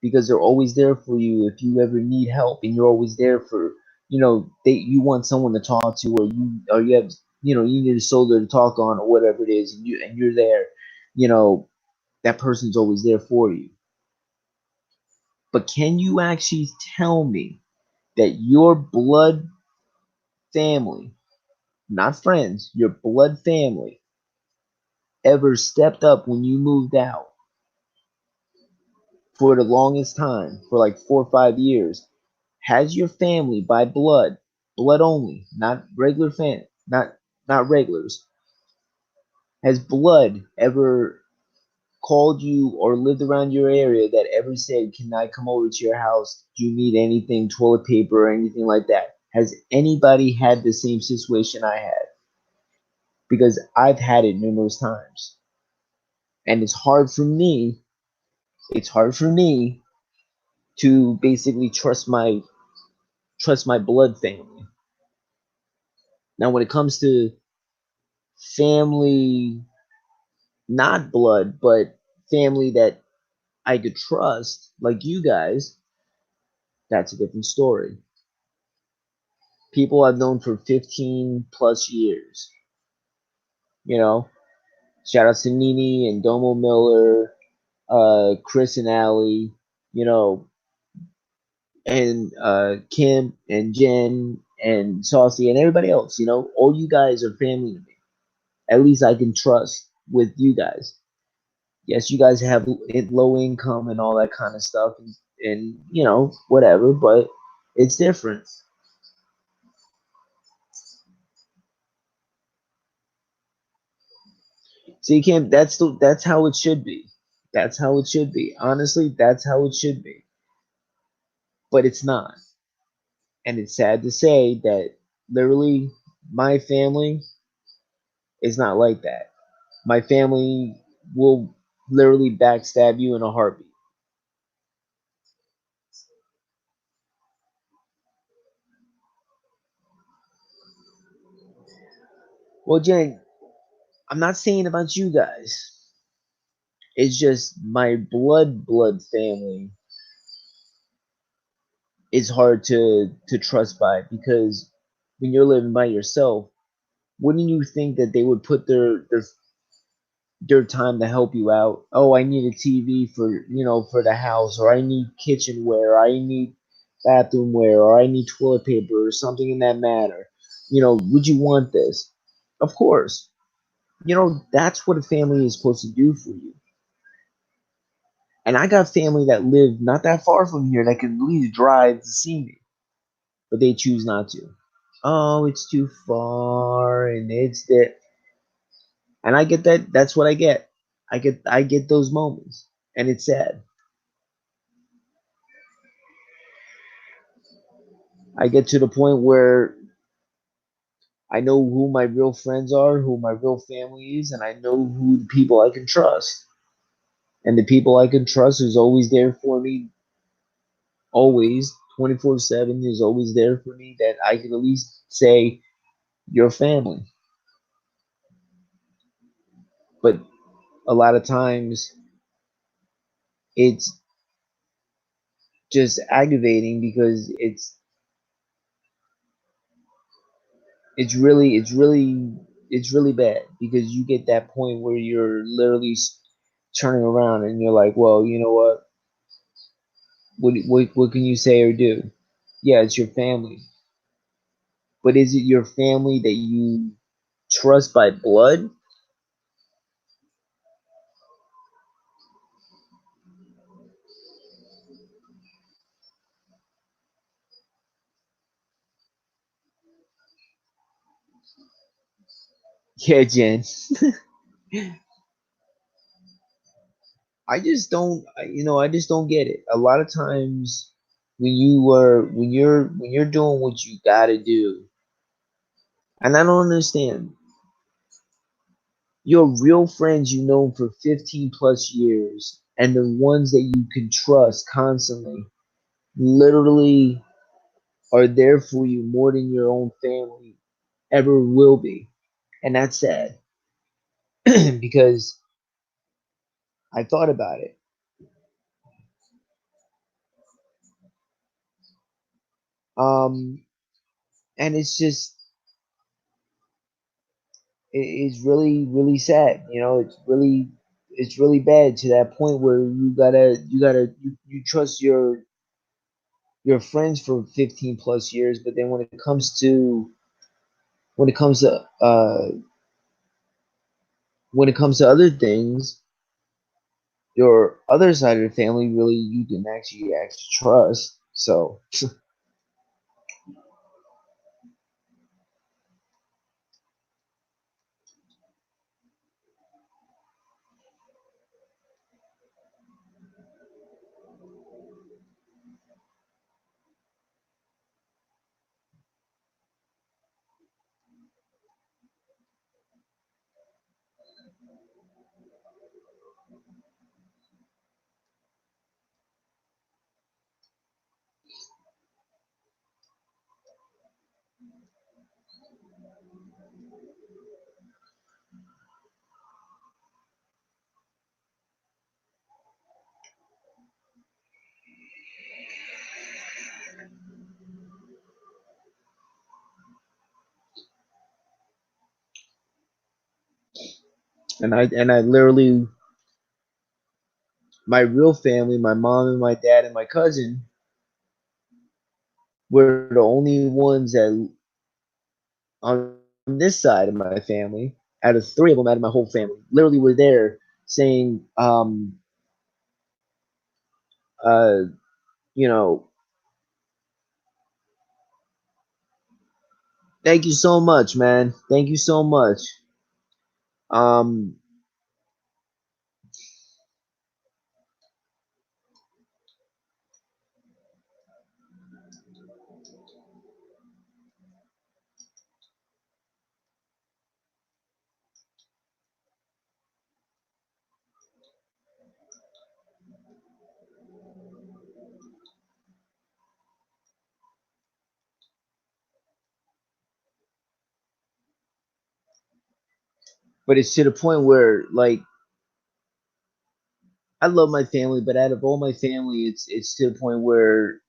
because they're always there for you if you ever need help, and you're always there for you want someone to talk to, or you have you need a shoulder to talk on or whatever it is, and you're there. You know that person's always there for you. But can you actually tell me that your blood family, not friends, your blood family, ever stepped up when you moved out for the longest time, for like 4 or 5 years? Has your family by blood only, not regular not regulars, has blood ever called you or lived around your area that ever said, "Can I come over to your house? Do you need anything, toilet paper or anything like that?" Has anybody had the same situation I had? Because I've had it numerous times. And it's hard for me to basically trust my blood family. Now when it comes to family, not blood, but family that I could trust, like you guys, that's a different story. People I've known for 15 plus years. You know, shout out to Nini and Domo Miller, Chris and Allie, you know, and Kim and Jen and Saucy and everybody else. All you guys are family to me. At least I can trust with you guys. Yes, you guys have low income and all that kind of stuff, and whatever, but it's different. So you can't. That's how it should be. That's how it should be. Honestly, that's how it should be. But it's not, and it's sad to say that literally my family is not like that. My family will literally backstab you in a heartbeat. Well, Jen, I'm not saying about you guys. It's just my blood family is hard to trust by, because when you're living by yourself, wouldn't you think that they would put their time to help you out? Oh, I need a TV for, for the house, or I need kitchenware, or I need bathroomware, or I need toilet paper, or something in that matter. Would you want this? Of course. That's what a family is supposed to do for you. And I got family that live not that far from here that can at least drive to see me, but they choose not to. Oh, it's too far, and it's that, and I get that. That's what I get. I get those moments, and it's sad. I get to the point where I know who my real friends are, who my real family is, and I know who the people I can trust. And the people I can trust is always there for me, always 24/7 is always there for me, that I can at least say your family. But a lot of times it's just aggravating, because it's really bad, because you get that point where you're literally turning around and you're like, well, you know what can you say or do? Yeah, it's your family, but is it your family that you trust by blood? Yeah, Jen. I just don't get it. A lot of times when you're doing what you gotta do, and I don't understand, your real friends you know for 15 plus years, and the ones that you can trust constantly, literally are there for you more than your own family ever will be. And that's sad. Because I thought about it. Um, and it's really, really sad. It's really bad, to that point where you trust your friends for 15 plus years, but then when it comes to other things, your other side of the family, really, you can actually trust. So, and I literally, my real family, my mom and my dad and my cousin, were the only ones that, on this side of my family, out of three of them, out of my whole family, literally were there saying, uh, you know, thank you so much, man. Thank you so much. Um, but it's to the point where, like, I love my family, but out of all my family, it's to the point where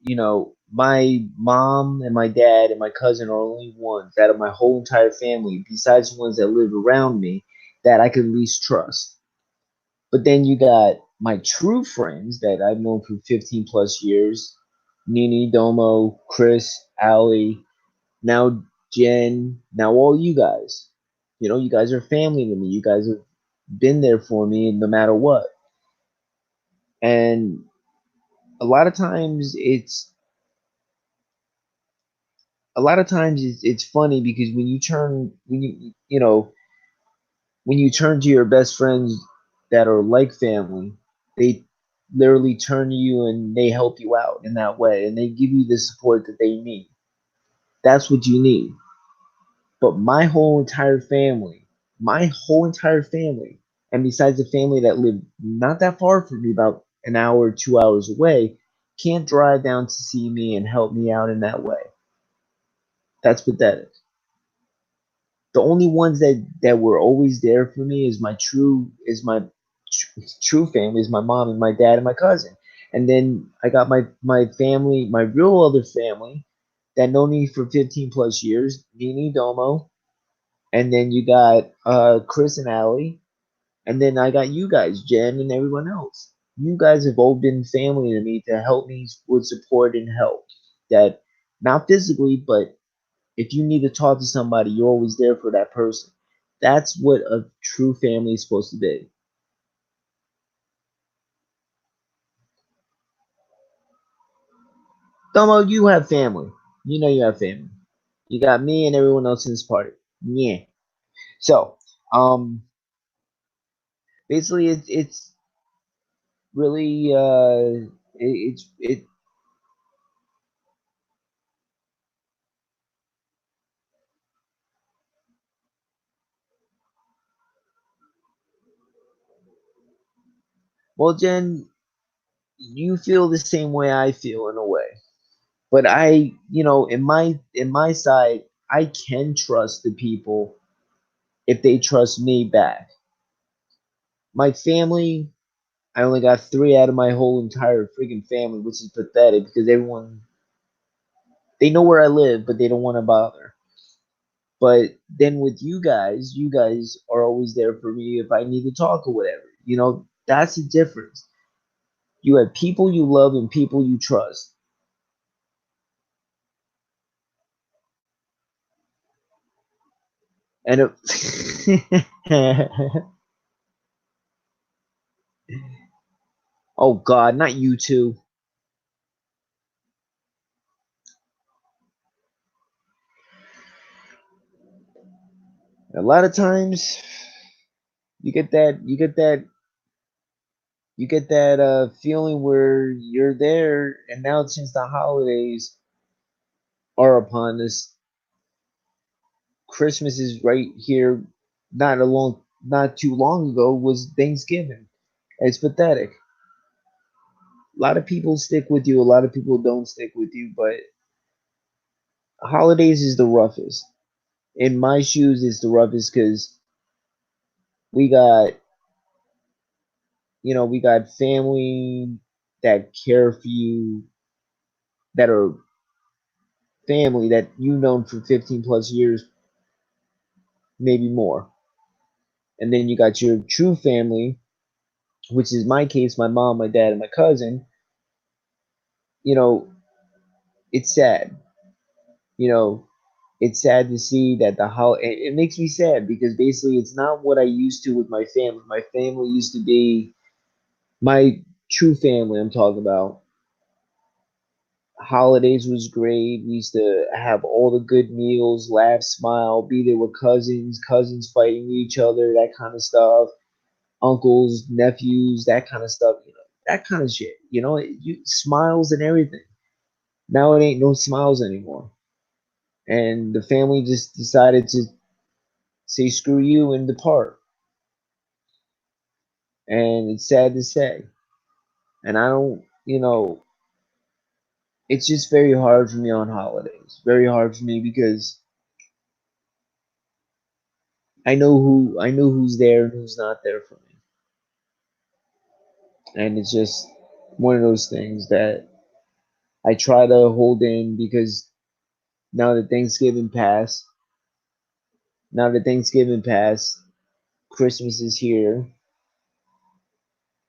my mom and my dad and my cousin are only ones out of my whole entire family, besides the ones that live around me, that I could least trust. But then you got my true friends that I've known for 15 plus years: Nini, Domo, Chris, Ali, now Jen, now all you guys. You guys are family to me. You guys have been there for me no matter what. And a lot of times it's funny because when you turn to your best friends that are like family, they literally turn to you and they help you out in that way and they give you the support that they need. That's what you need. But my whole entire family, and besides the family that live not that far from me, about an hour, 2 hours away, can't drive down to see me and help me out in that way. That's pathetic. The only ones that were always there for me is my true family, is my mom and my dad and my cousin. And then I got my family, my real other family that known me for 15 plus years, Nini, Domo, and then you got Chris and Allie, and then I got you guys, Jen and everyone else. You guys have all been family to me to help me with support and help. That not physically, but if you need to talk to somebody, you're always there for that person. That's what a true family is supposed to be. Domo, you have family. You know you have family. You got me and everyone else in this party. Yeah. So, um, basically, it's really it. Well, Jen, you feel the same way I feel in a way, but in my side, I can trust the people if they trust me back. My family, I only got three out of my whole entire freaking family, which is pathetic because everyone they know where I live, but they don't want to bother. But then with you guys are always there for me if I need to talk or whatever. That's the difference. You have people you love and people you trust. And oh God, not you two. A lot of times you get that you get that you get that feeling where you're there, and now since the holidays are upon us, Christmas is right here. Not too long ago was Thanksgiving. It's pathetic. A lot of people stick with you. A lot of people don't stick with you. But holidays is the roughest. In my shoes, it's the roughest because we got we got family that care for you, that are family that you've known for 15 plus years, maybe more. And then you got your true family, which is my case, my mom, my dad, and my cousin. You know, it's sad. You know, it's sad to see that it makes me sad because basically it's not what I used to with my family. My family used to be my true family. I'm talking about. Holidays was great. We used to have all the good meals, laugh, smile, be there with cousins fighting each other, that kind of stuff, uncles, nephews, that kind of stuff, that kind of shit. Smiles and everything. Now it ain't no smiles anymore. And the family just decided to say screw you and depart. And it's sad to say. And I don't, it's just very hard for me on holidays. Very hard for me because I know who's there and who's not there for me. And it's just one of those things that I try to hold in because now that Thanksgiving passed, now that Thanksgiving passed, Christmas is here.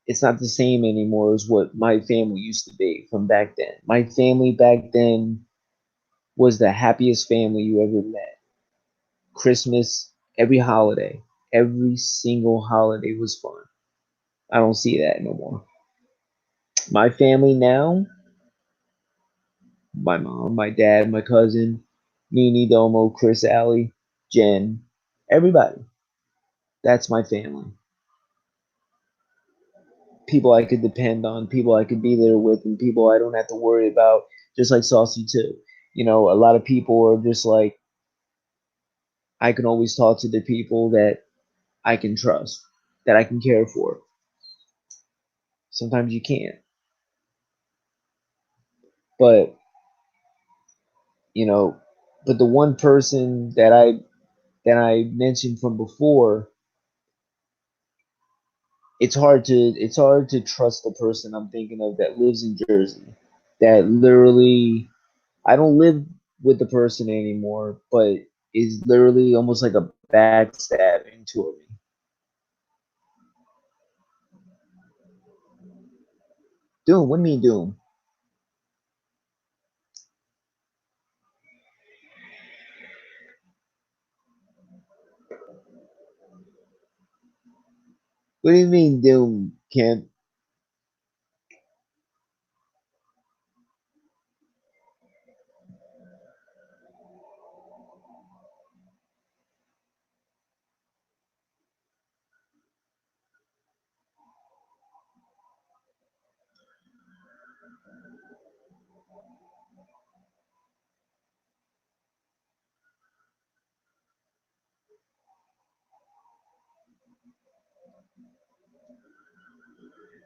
It's not the same anymore as what my family used to be from back then. My family back then was the happiest family you ever met. Christmas, every single holiday was fun. I don't see that no more. My family now, my mom, my dad, my cousin, Nini, Domo, Chris, Allie, Jen, everybody. That's my family. People I could depend on, people I could be there with, and people I don't have to worry about, just like Saucy too. You know, a lot of people are just like, I can always talk to the people that I can trust, that I can care for. Sometimes you can't. But, you know, but the one person that I mentioned from before, it's hard to trust the person I'm thinking of that lives in Jersey. That literally I don't live with the person anymore, but is literally almost like a backstabbing to me. Doom, what do you mean Doom? What do you mean Doom, Kent?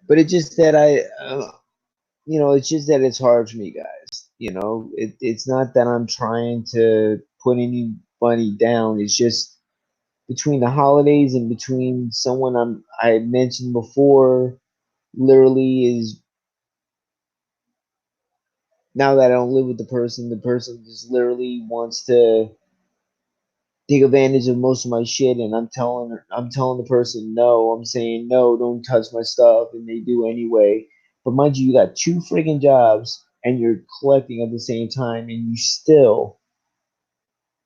But it's just that it's just that it's hard for me, guys. It's not that I'm trying to put anybody down. It's just between the holidays and between someone I had mentioned before, literally is now that I don't live with the person just literally wants to take advantage of most of my shit, and I'm telling the person no. I'm saying no, don't touch my stuff, and they do anyway. But mind you, you got two freaking jobs and you're collecting at the same time, and you still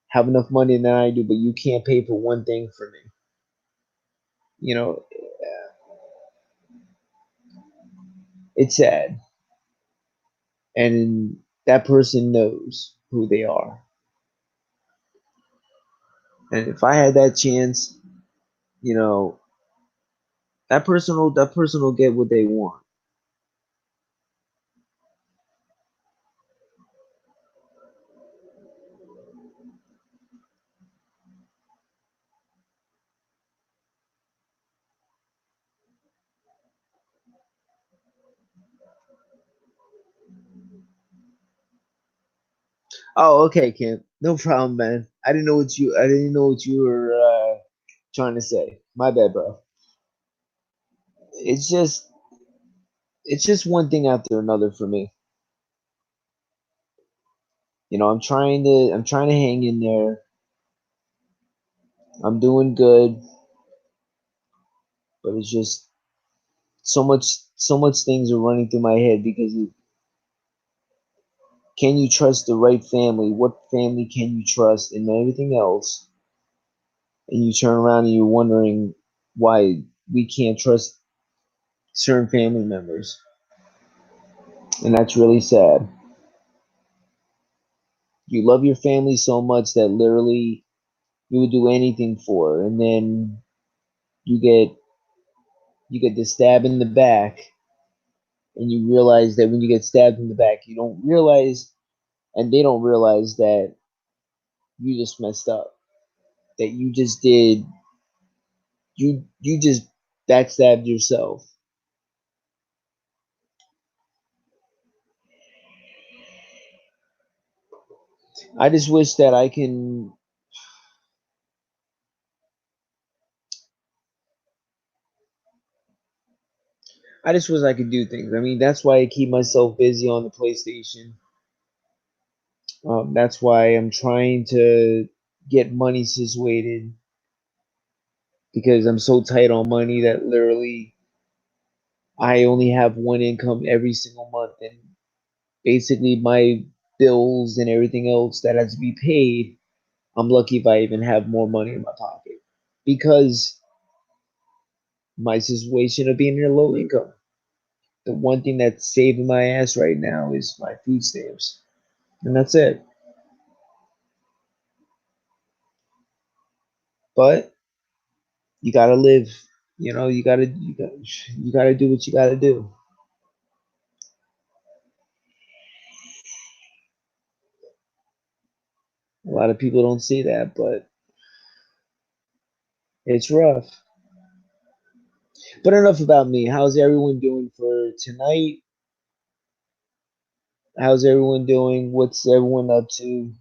have enough money than I do, but you can't pay for one thing for me. You know, it's sad, and that person knows who they are. And if I had that chance, you know, that person will get what they want. Oh, okay, Kim. No problem, man. I didn't know what you were trying to say. My bad, bro. It's just it's just one thing after another for me. I'm trying to hang in there. I'm doing good, but it's just so much things are running through my head because can you trust the right family? What family can you trust and everything else? And you turn around and you're wondering why we can't trust certain family members. And that's really sad. You love your family so much that literally you would do anything for, and then you get you get the stab in the back, and you realize that when you get stabbed in the back, you don't realize, and they don't realize that you just messed up, that you just backstabbed yourself. I just wish that I just wish I could do things. I mean, that's why I keep myself busy on the PlayStation. That's why I'm trying to get money situated because I'm so tight on money that literally I only have one income every single month, and basically my bills and everything else that has to be paid. I'm lucky if I even have more money in my pocket because my situation of being in a low income. The one thing that's saving my ass right now is my food stamps, and that's it. But you gotta live. You gotta do what you gotta do. A lot of people don't see that, but it's rough. But enough about me. How's everyone doing for tonight? How's everyone doing? What's everyone up to?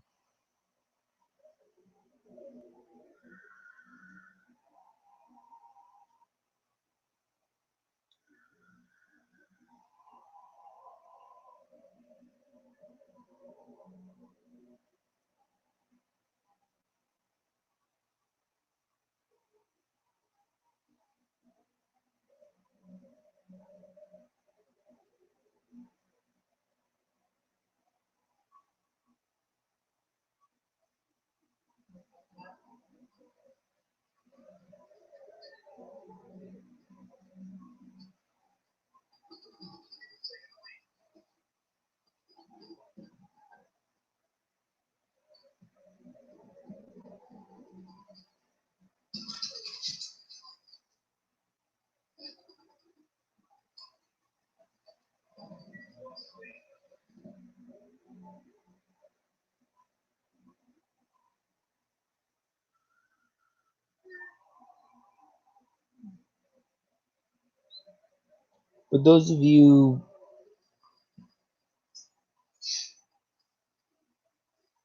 For those of you,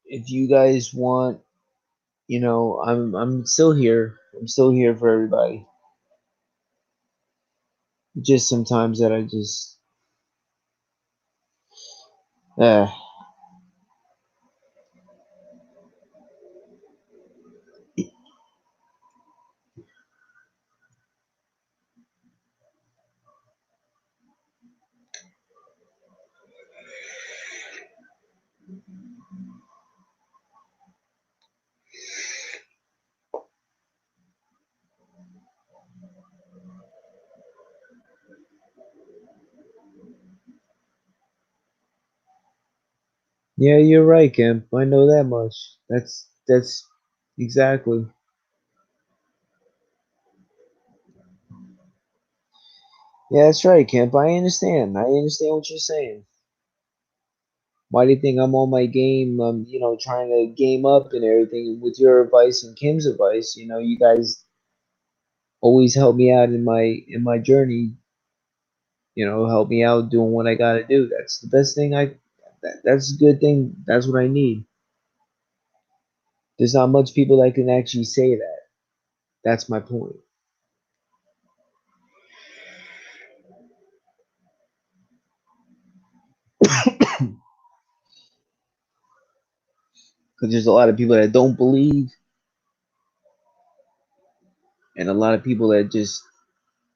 if you guys want, I'm still here. I'm still here for everybody. Just sometimes that I just, uh, yeah, you're right, Kemp. I know that much. That's exactly. Yeah, that's right, Kemp. I understand. I understand what you're saying. Why do you think I'm on my game? Trying to game up and everything with your advice and Kim's advice. You guys always help me out in my journey. Help me out doing what I gotta do. That's the best thing. That's a good thing. That's what I need. There's not much people that can actually say that. That's my point. Because there's a lot of people that don't believe, and a lot of people that just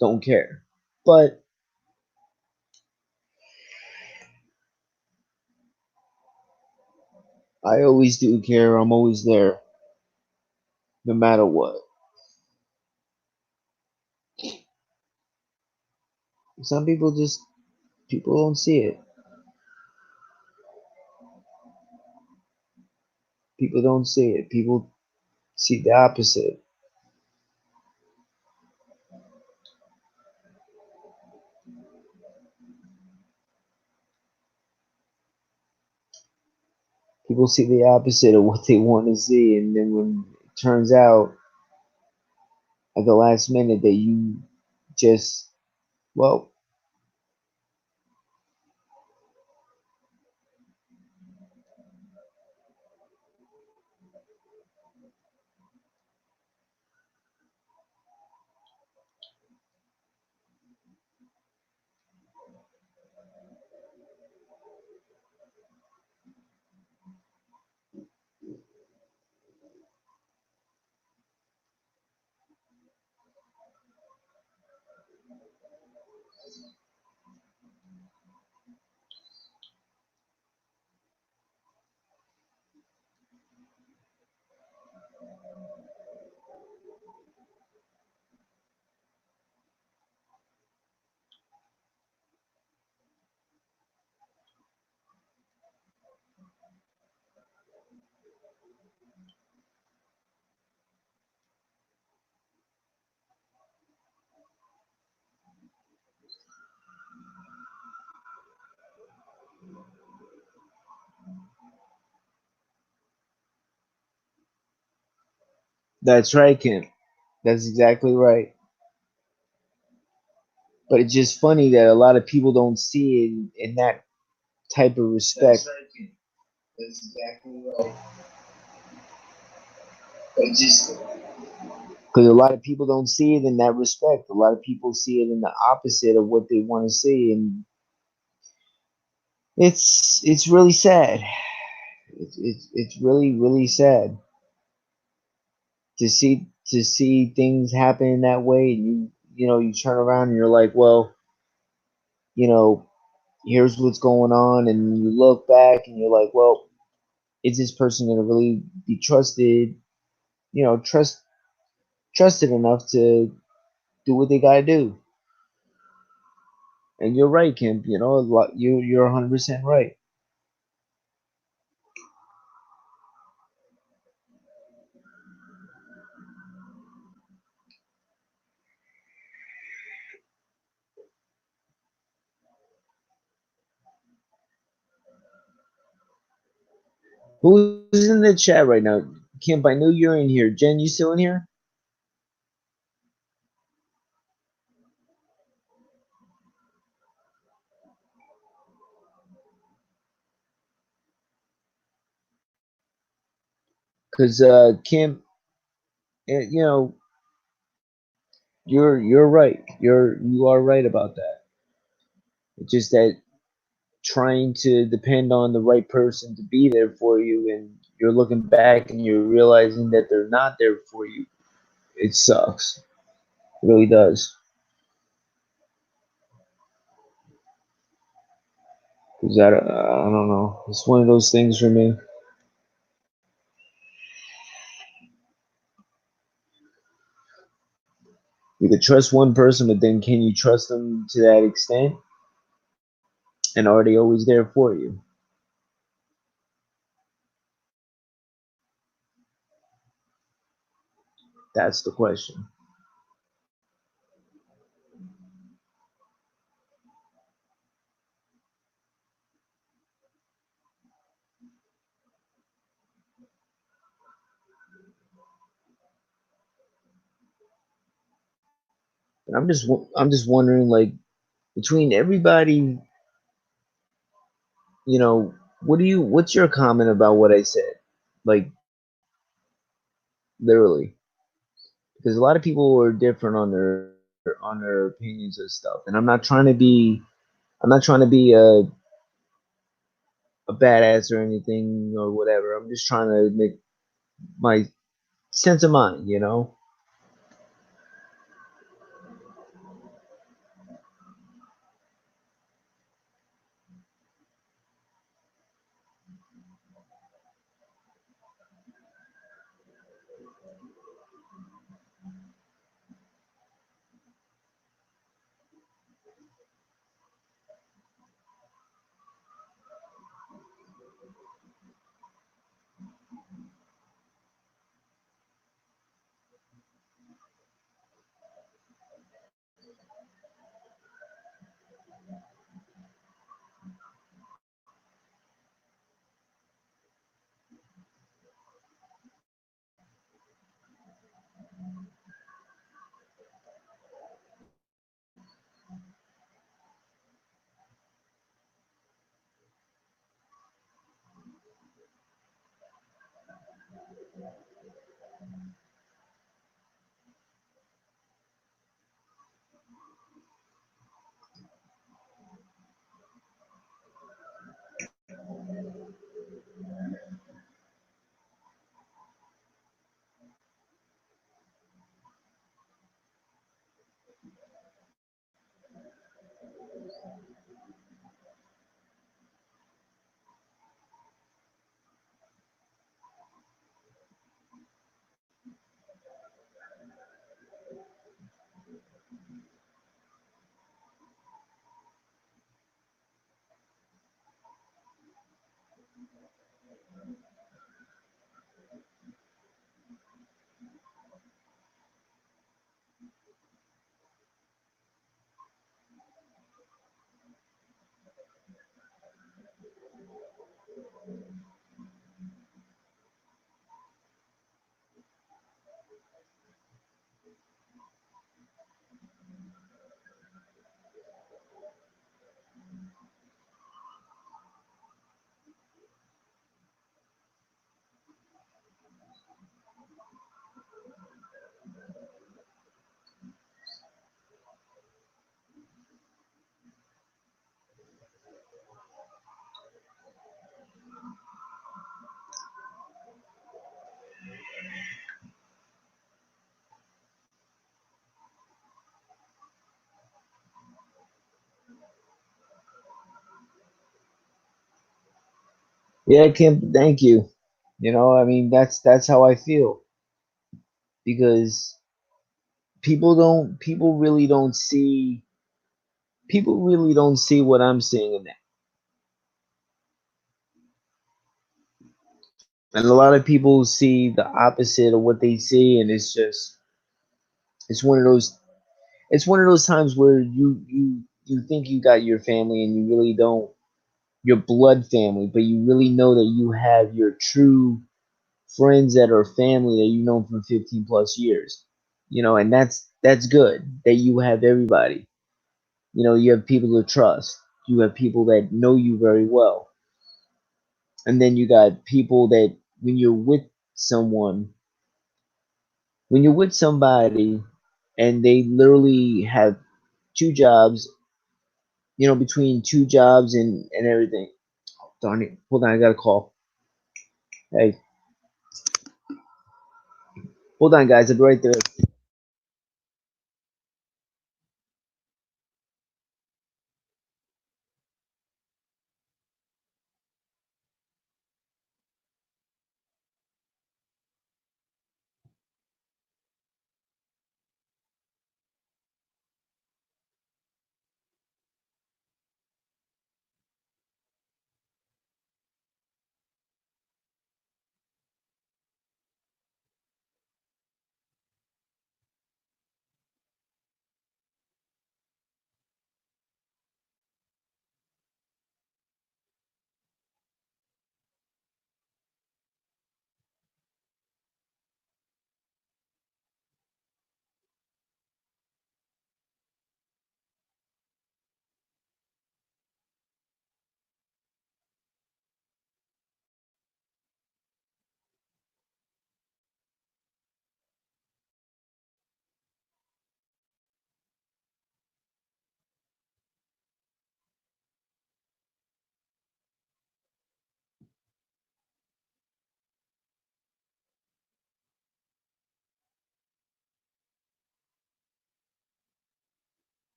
don't care. But I always do care. I'm always there, no matter what. Some people don't see it. People don't see it. People see the opposite. People see the opposite of what they want to see, and then when it turns out at the last minute that you just, well, That's right, Kim. That's exactly right. But it's just funny that a lot of people don't see it in that type of respect. That's right, Kim. That's exactly right. But just because a lot of people don't see it in that respect. A lot of people see it in the opposite of what they want to see, and it's really sad. It's really really sad to see things happen in that way. And you know you turn around and you're like, well, you know, here's what's going on, and you look back and you're like, well, is this person gonna really be trusted? You know, trusted enough to do what they gotta do. And you're right, Kim. You know, you're 100% right. Who's in the chat right now? Kim, I know you're in here. Jen, you still in here? Because Kim, you know, you're right. You are right about that. It's just that trying to depend on the right person to be there for you, and you're looking back and you're realizing that they're not there for you. It sucks. It really does. Because I don't know. It's one of those things for me. You could trust one person, but then can you trust them to that extent? And are they always there for you? That's the question. And I'm just wondering, like, between everybody, you know, what's your comment about what I said? Like, literally, because a lot of people are different on their opinions of stuff, and I'm not trying to be a badass or anything or whatever. I'm just trying to make my sense of mind, you know. Yeah, Kim, thank you. I mean, that's how I feel because people really don't see what I'm seeing in that. And a lot of people see the opposite of what they see, and it's one of those it's one of those times where you think you got your family and you really don't, your blood family, but you really know that you have your true friends that are family that you know for 15 plus years. And that's good that you have everybody. You have people to trust. You have people that know you very well. And then you got people that when you're with someone, when you're with somebody and they literally have two jobs, between two jobs and everything. Darn it. Hold on, I got a call. Hey, hold on, guys. I'll be right there.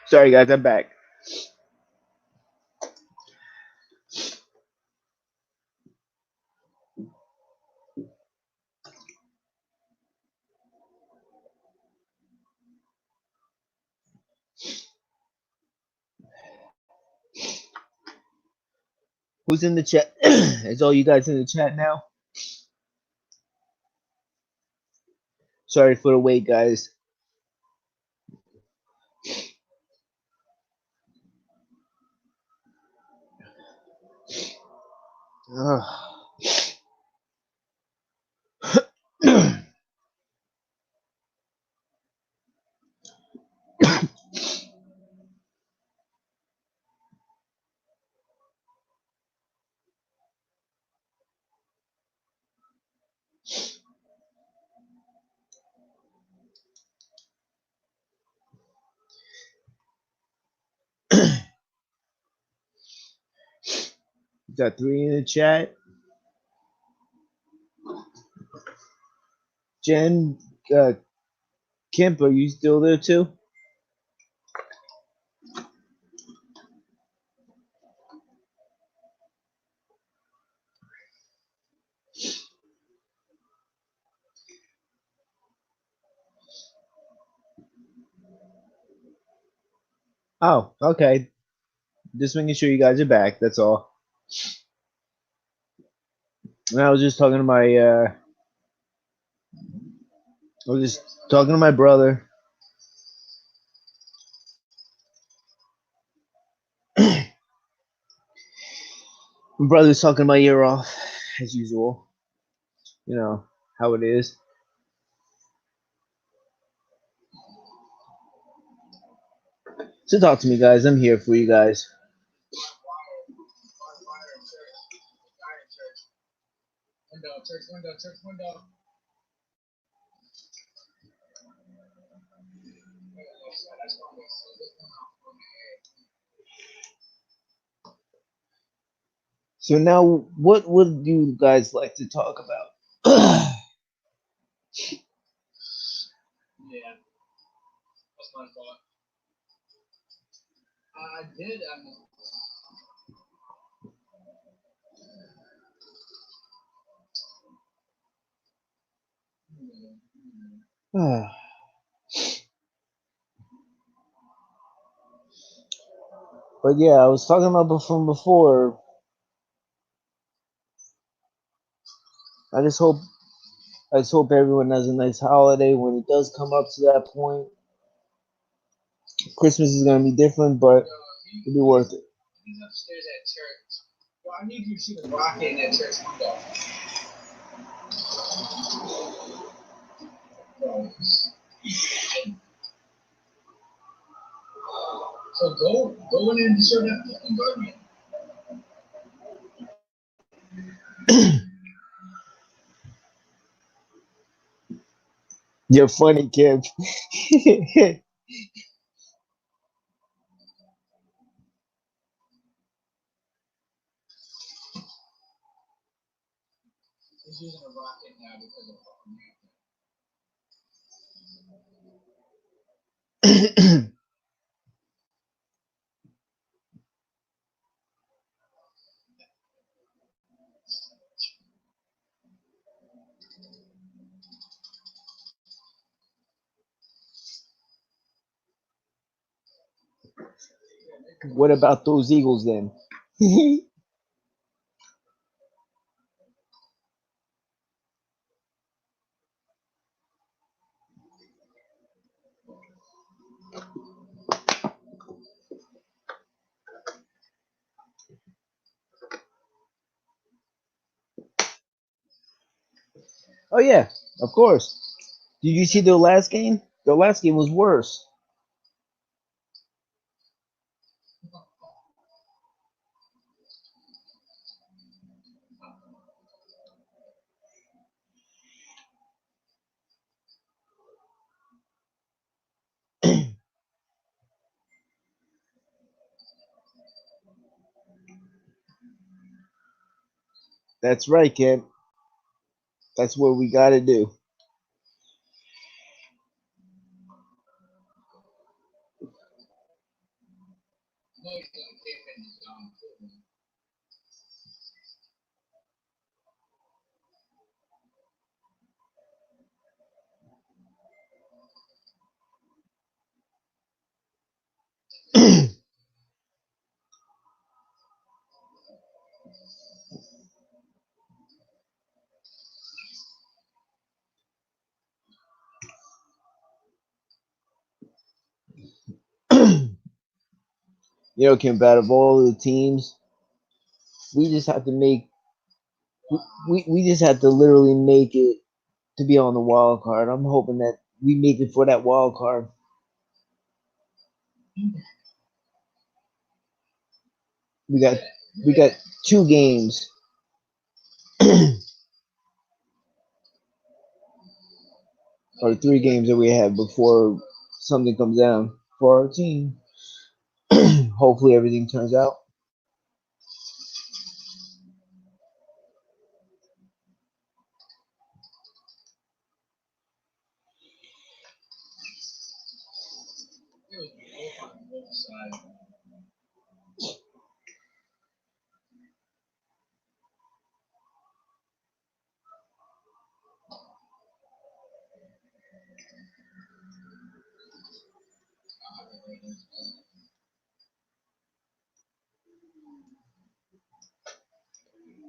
Sorry, guys, I'm back. Who's in the chat? Is all you guys in the chat now? Sorry for the wait, guys. Ugh. Got 3 in the chat. Jen, Kemp, are you still there too? Oh, okay. Just making sure you guys are back. That's all. And I was just talking to my. I was just talking to my brother. My brother's talking my ear off, as usual. You know how it is. So talk to me, guys. I'm here for you guys. So now, what would you guys like to talk about? But yeah, I was talking about from before. I just hope everyone has a nice holiday when it does come up to that point. Christmas is gonna be different, but it'll be worth it. You're funny, kid. What about those Eagles then? Oh yeah, of course. Did you see the last game? The last game was worse. That's right, kid. That's what we got to do. Kim, out of all the teams, we just have to make we just have to literally make it to be on the wild card. I'm hoping that we make it for that wild card. We got we got 2 games. Or 3 games that we have before something comes down for our team. Hopefully everything turns out.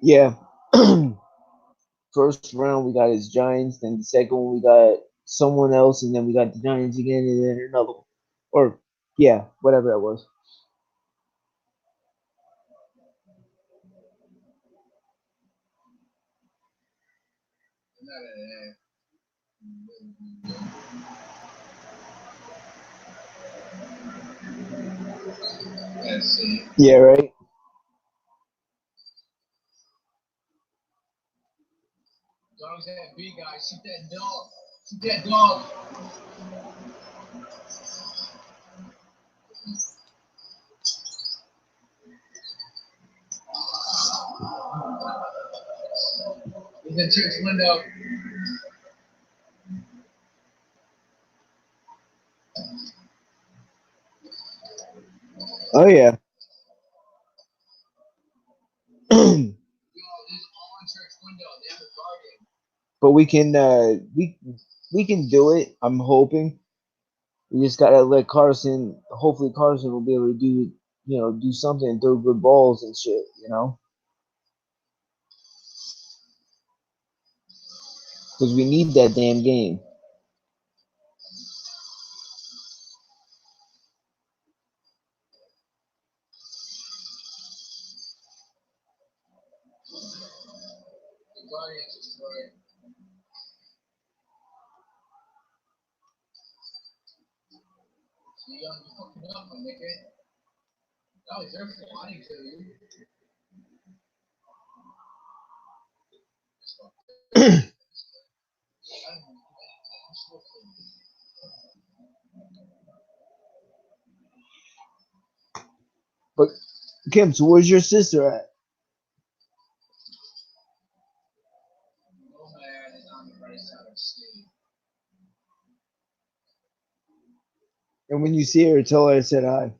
Yeah. First round we got his Giants, then the second one we got someone else, and then we got the Giants again, and then another one. Or yeah, whatever that was. Yeah, right. Oh yeah. But we can do it. I'm hoping. We just gotta let Carson. Hopefully Carson will be able to do something and throw good balls and shit. Because we need that damn game. But Kim, so where's your sister at? And when you see her, tell her I said hi.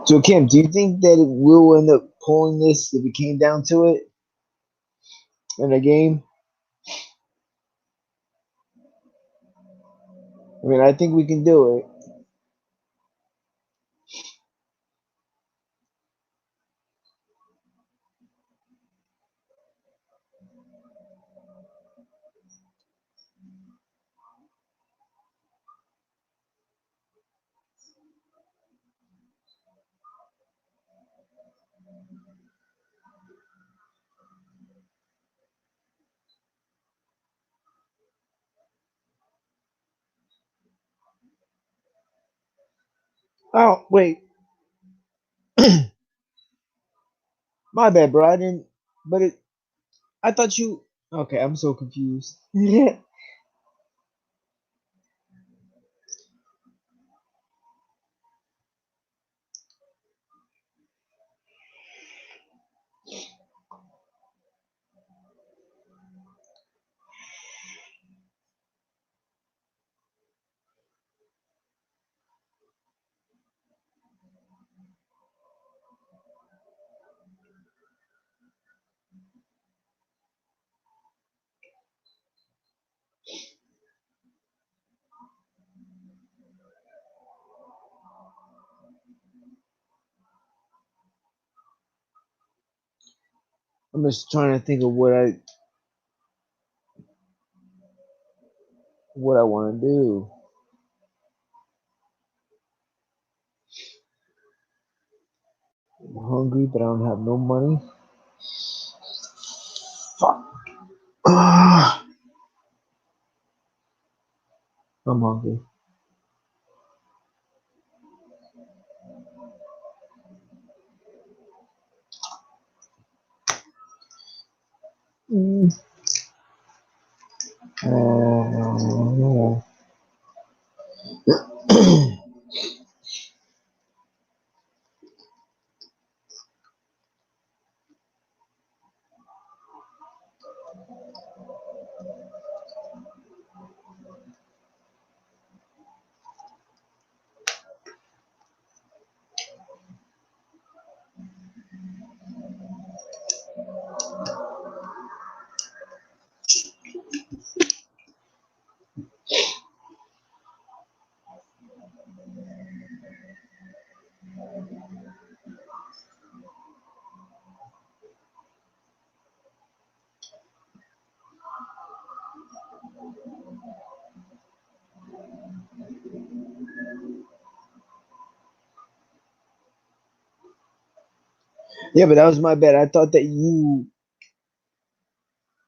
So Kim, do you think that it will end up pulling this if it came down to it? in a game. I mean, I think we can do it. Oh, wait. My bad, bro. I didn't. But it. I thought you. Okay, I'm so confused. I'm just trying to think of what I want to do. I'm hungry, but I don't have no money. Fuck. I'm hungry. Mm. Uh, yeah, but that was my bad. I thought that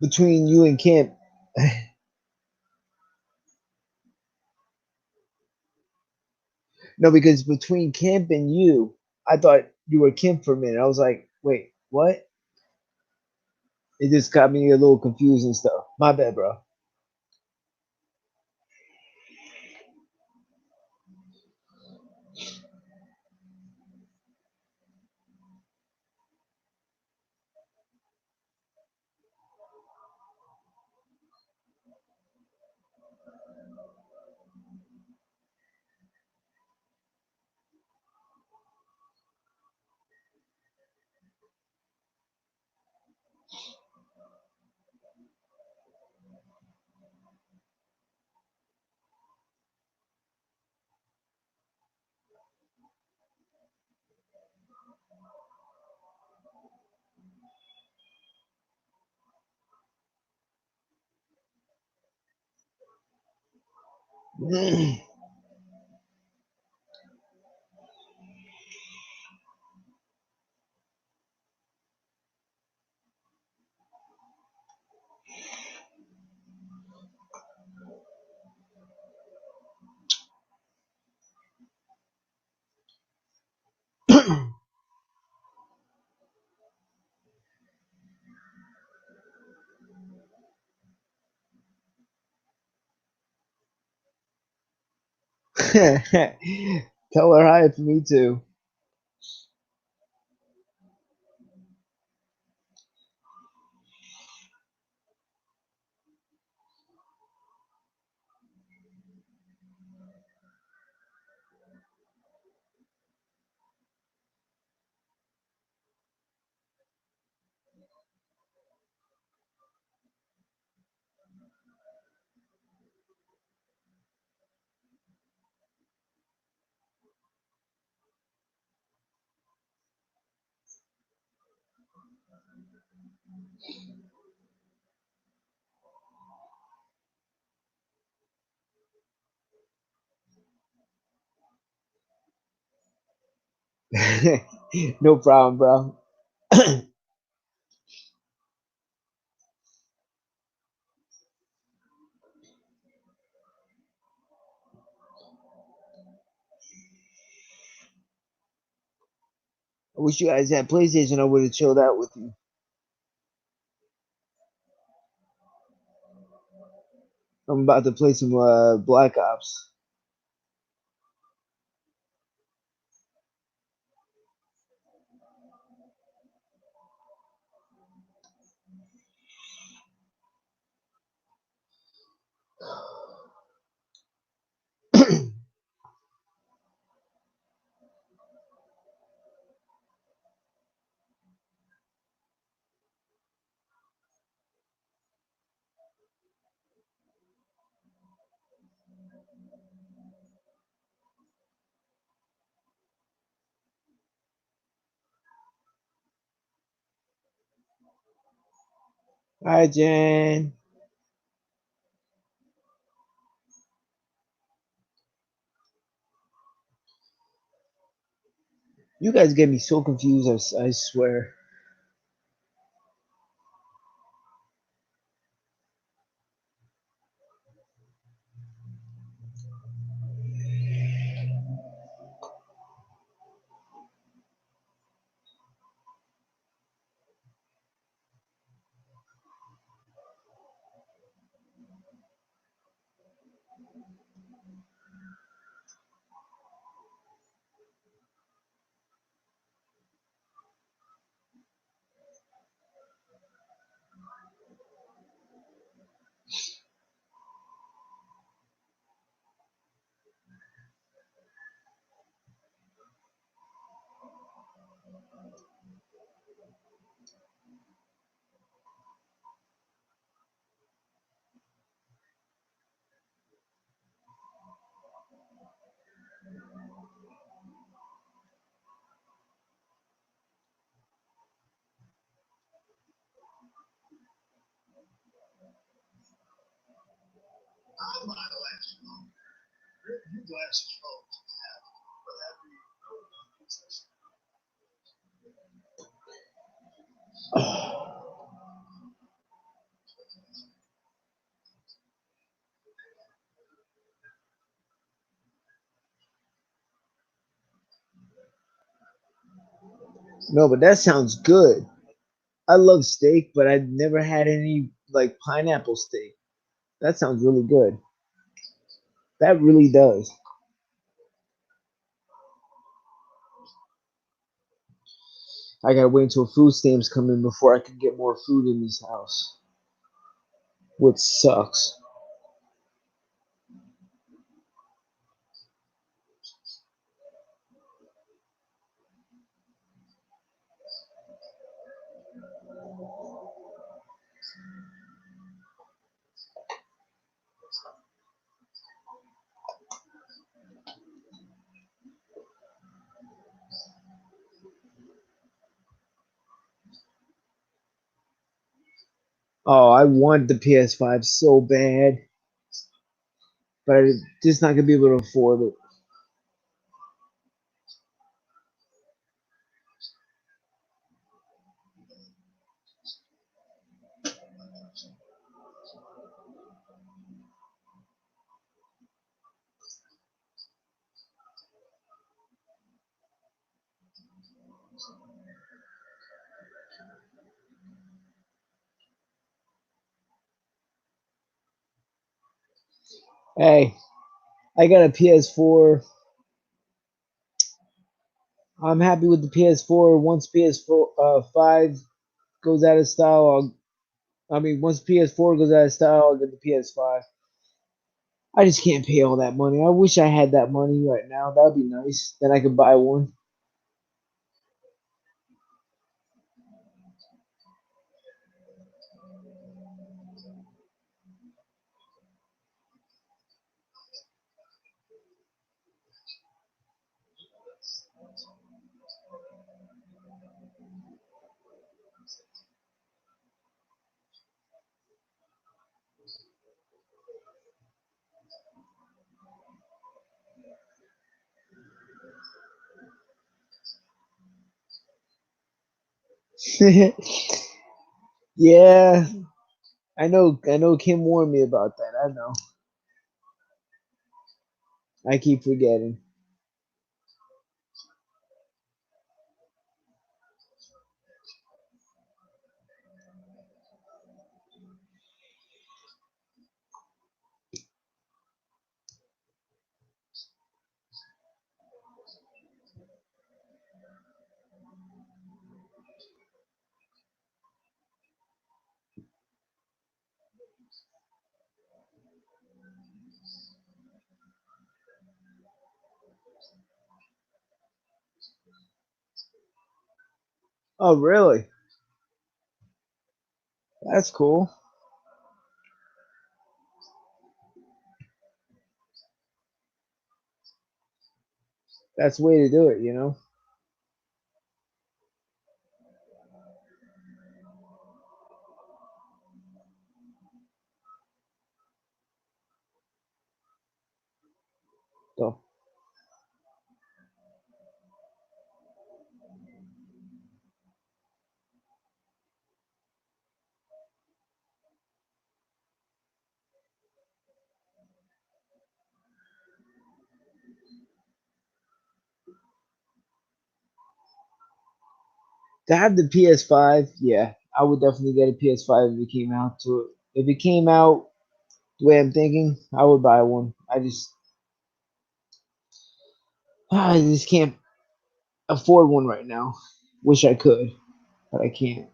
between you and Camp, no, because between Camp and you, I thought you were Camp for a minute. I was like, wait, what? It just got me a little confused and stuff. My bad, bro. Tell her hi for me too. No problem, bro. I wish you guys had PlayStation. I would have chilled out with you. I'm about to play some Black Ops. Hi, Jen. You guys get me so confused. I swear. No, but that sounds good. I love steak, but I've never had any like pineapple steak. That sounds really good. That really does. I gotta wait until food stamps come in before I can get more food in this house, which sucks. Oh, I want the PS5 so bad, but I'm just not gonna be able to afford it. Hey, I got a PS4. I'm happy with the PS4. Once PS4 5 goes out of style, once PS4 goes out of style, I'll get the PS5. I just can't pay all that money. I wish I had that money right now. That'd be nice. Then I could buy one. Yeah, I know. I know. Kim warned me about that. I know. I keep forgetting. Oh, really? That's cool. That's the way to do it. You know. So, to have the PS5, yeah, I would definitely get a PS5 if it came out. To if it came out the way I'm thinking, I would buy one. I just can't afford one right now. Wish I could, but I can't.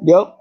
Yep.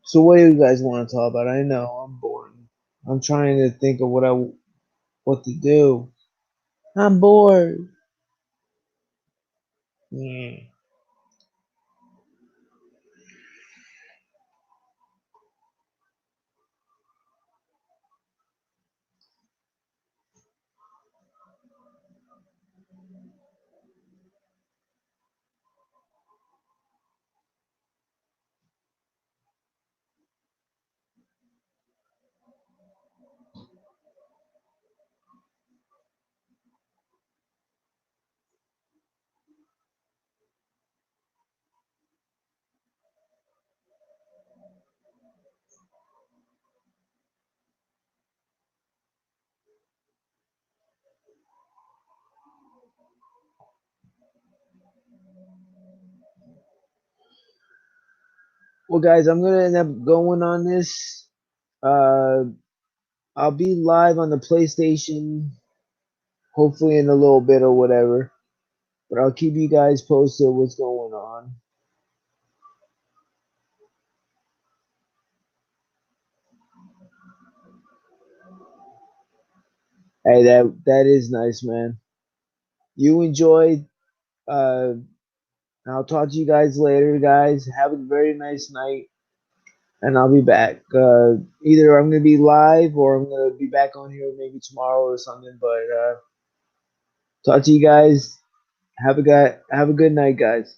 So what do you guys want to talk about? I know I'm bored. I'm trying to think of what to do. I'm bored. Mm. Well, guys, I'm gonna end up going on this. Uh, I'll be live on the PlayStation, hopefully in a little bit or whatever. But I'll keep you guys posted what's going on. Hey, that is nice, man. You enjoy. Uh, I'll talk to you guys later, guys. Have a very nice night, and I'll be back. Either I'm gonna be live or I'm gonna be back on here maybe tomorrow or something. But talk to you guys. Have a good night, guys.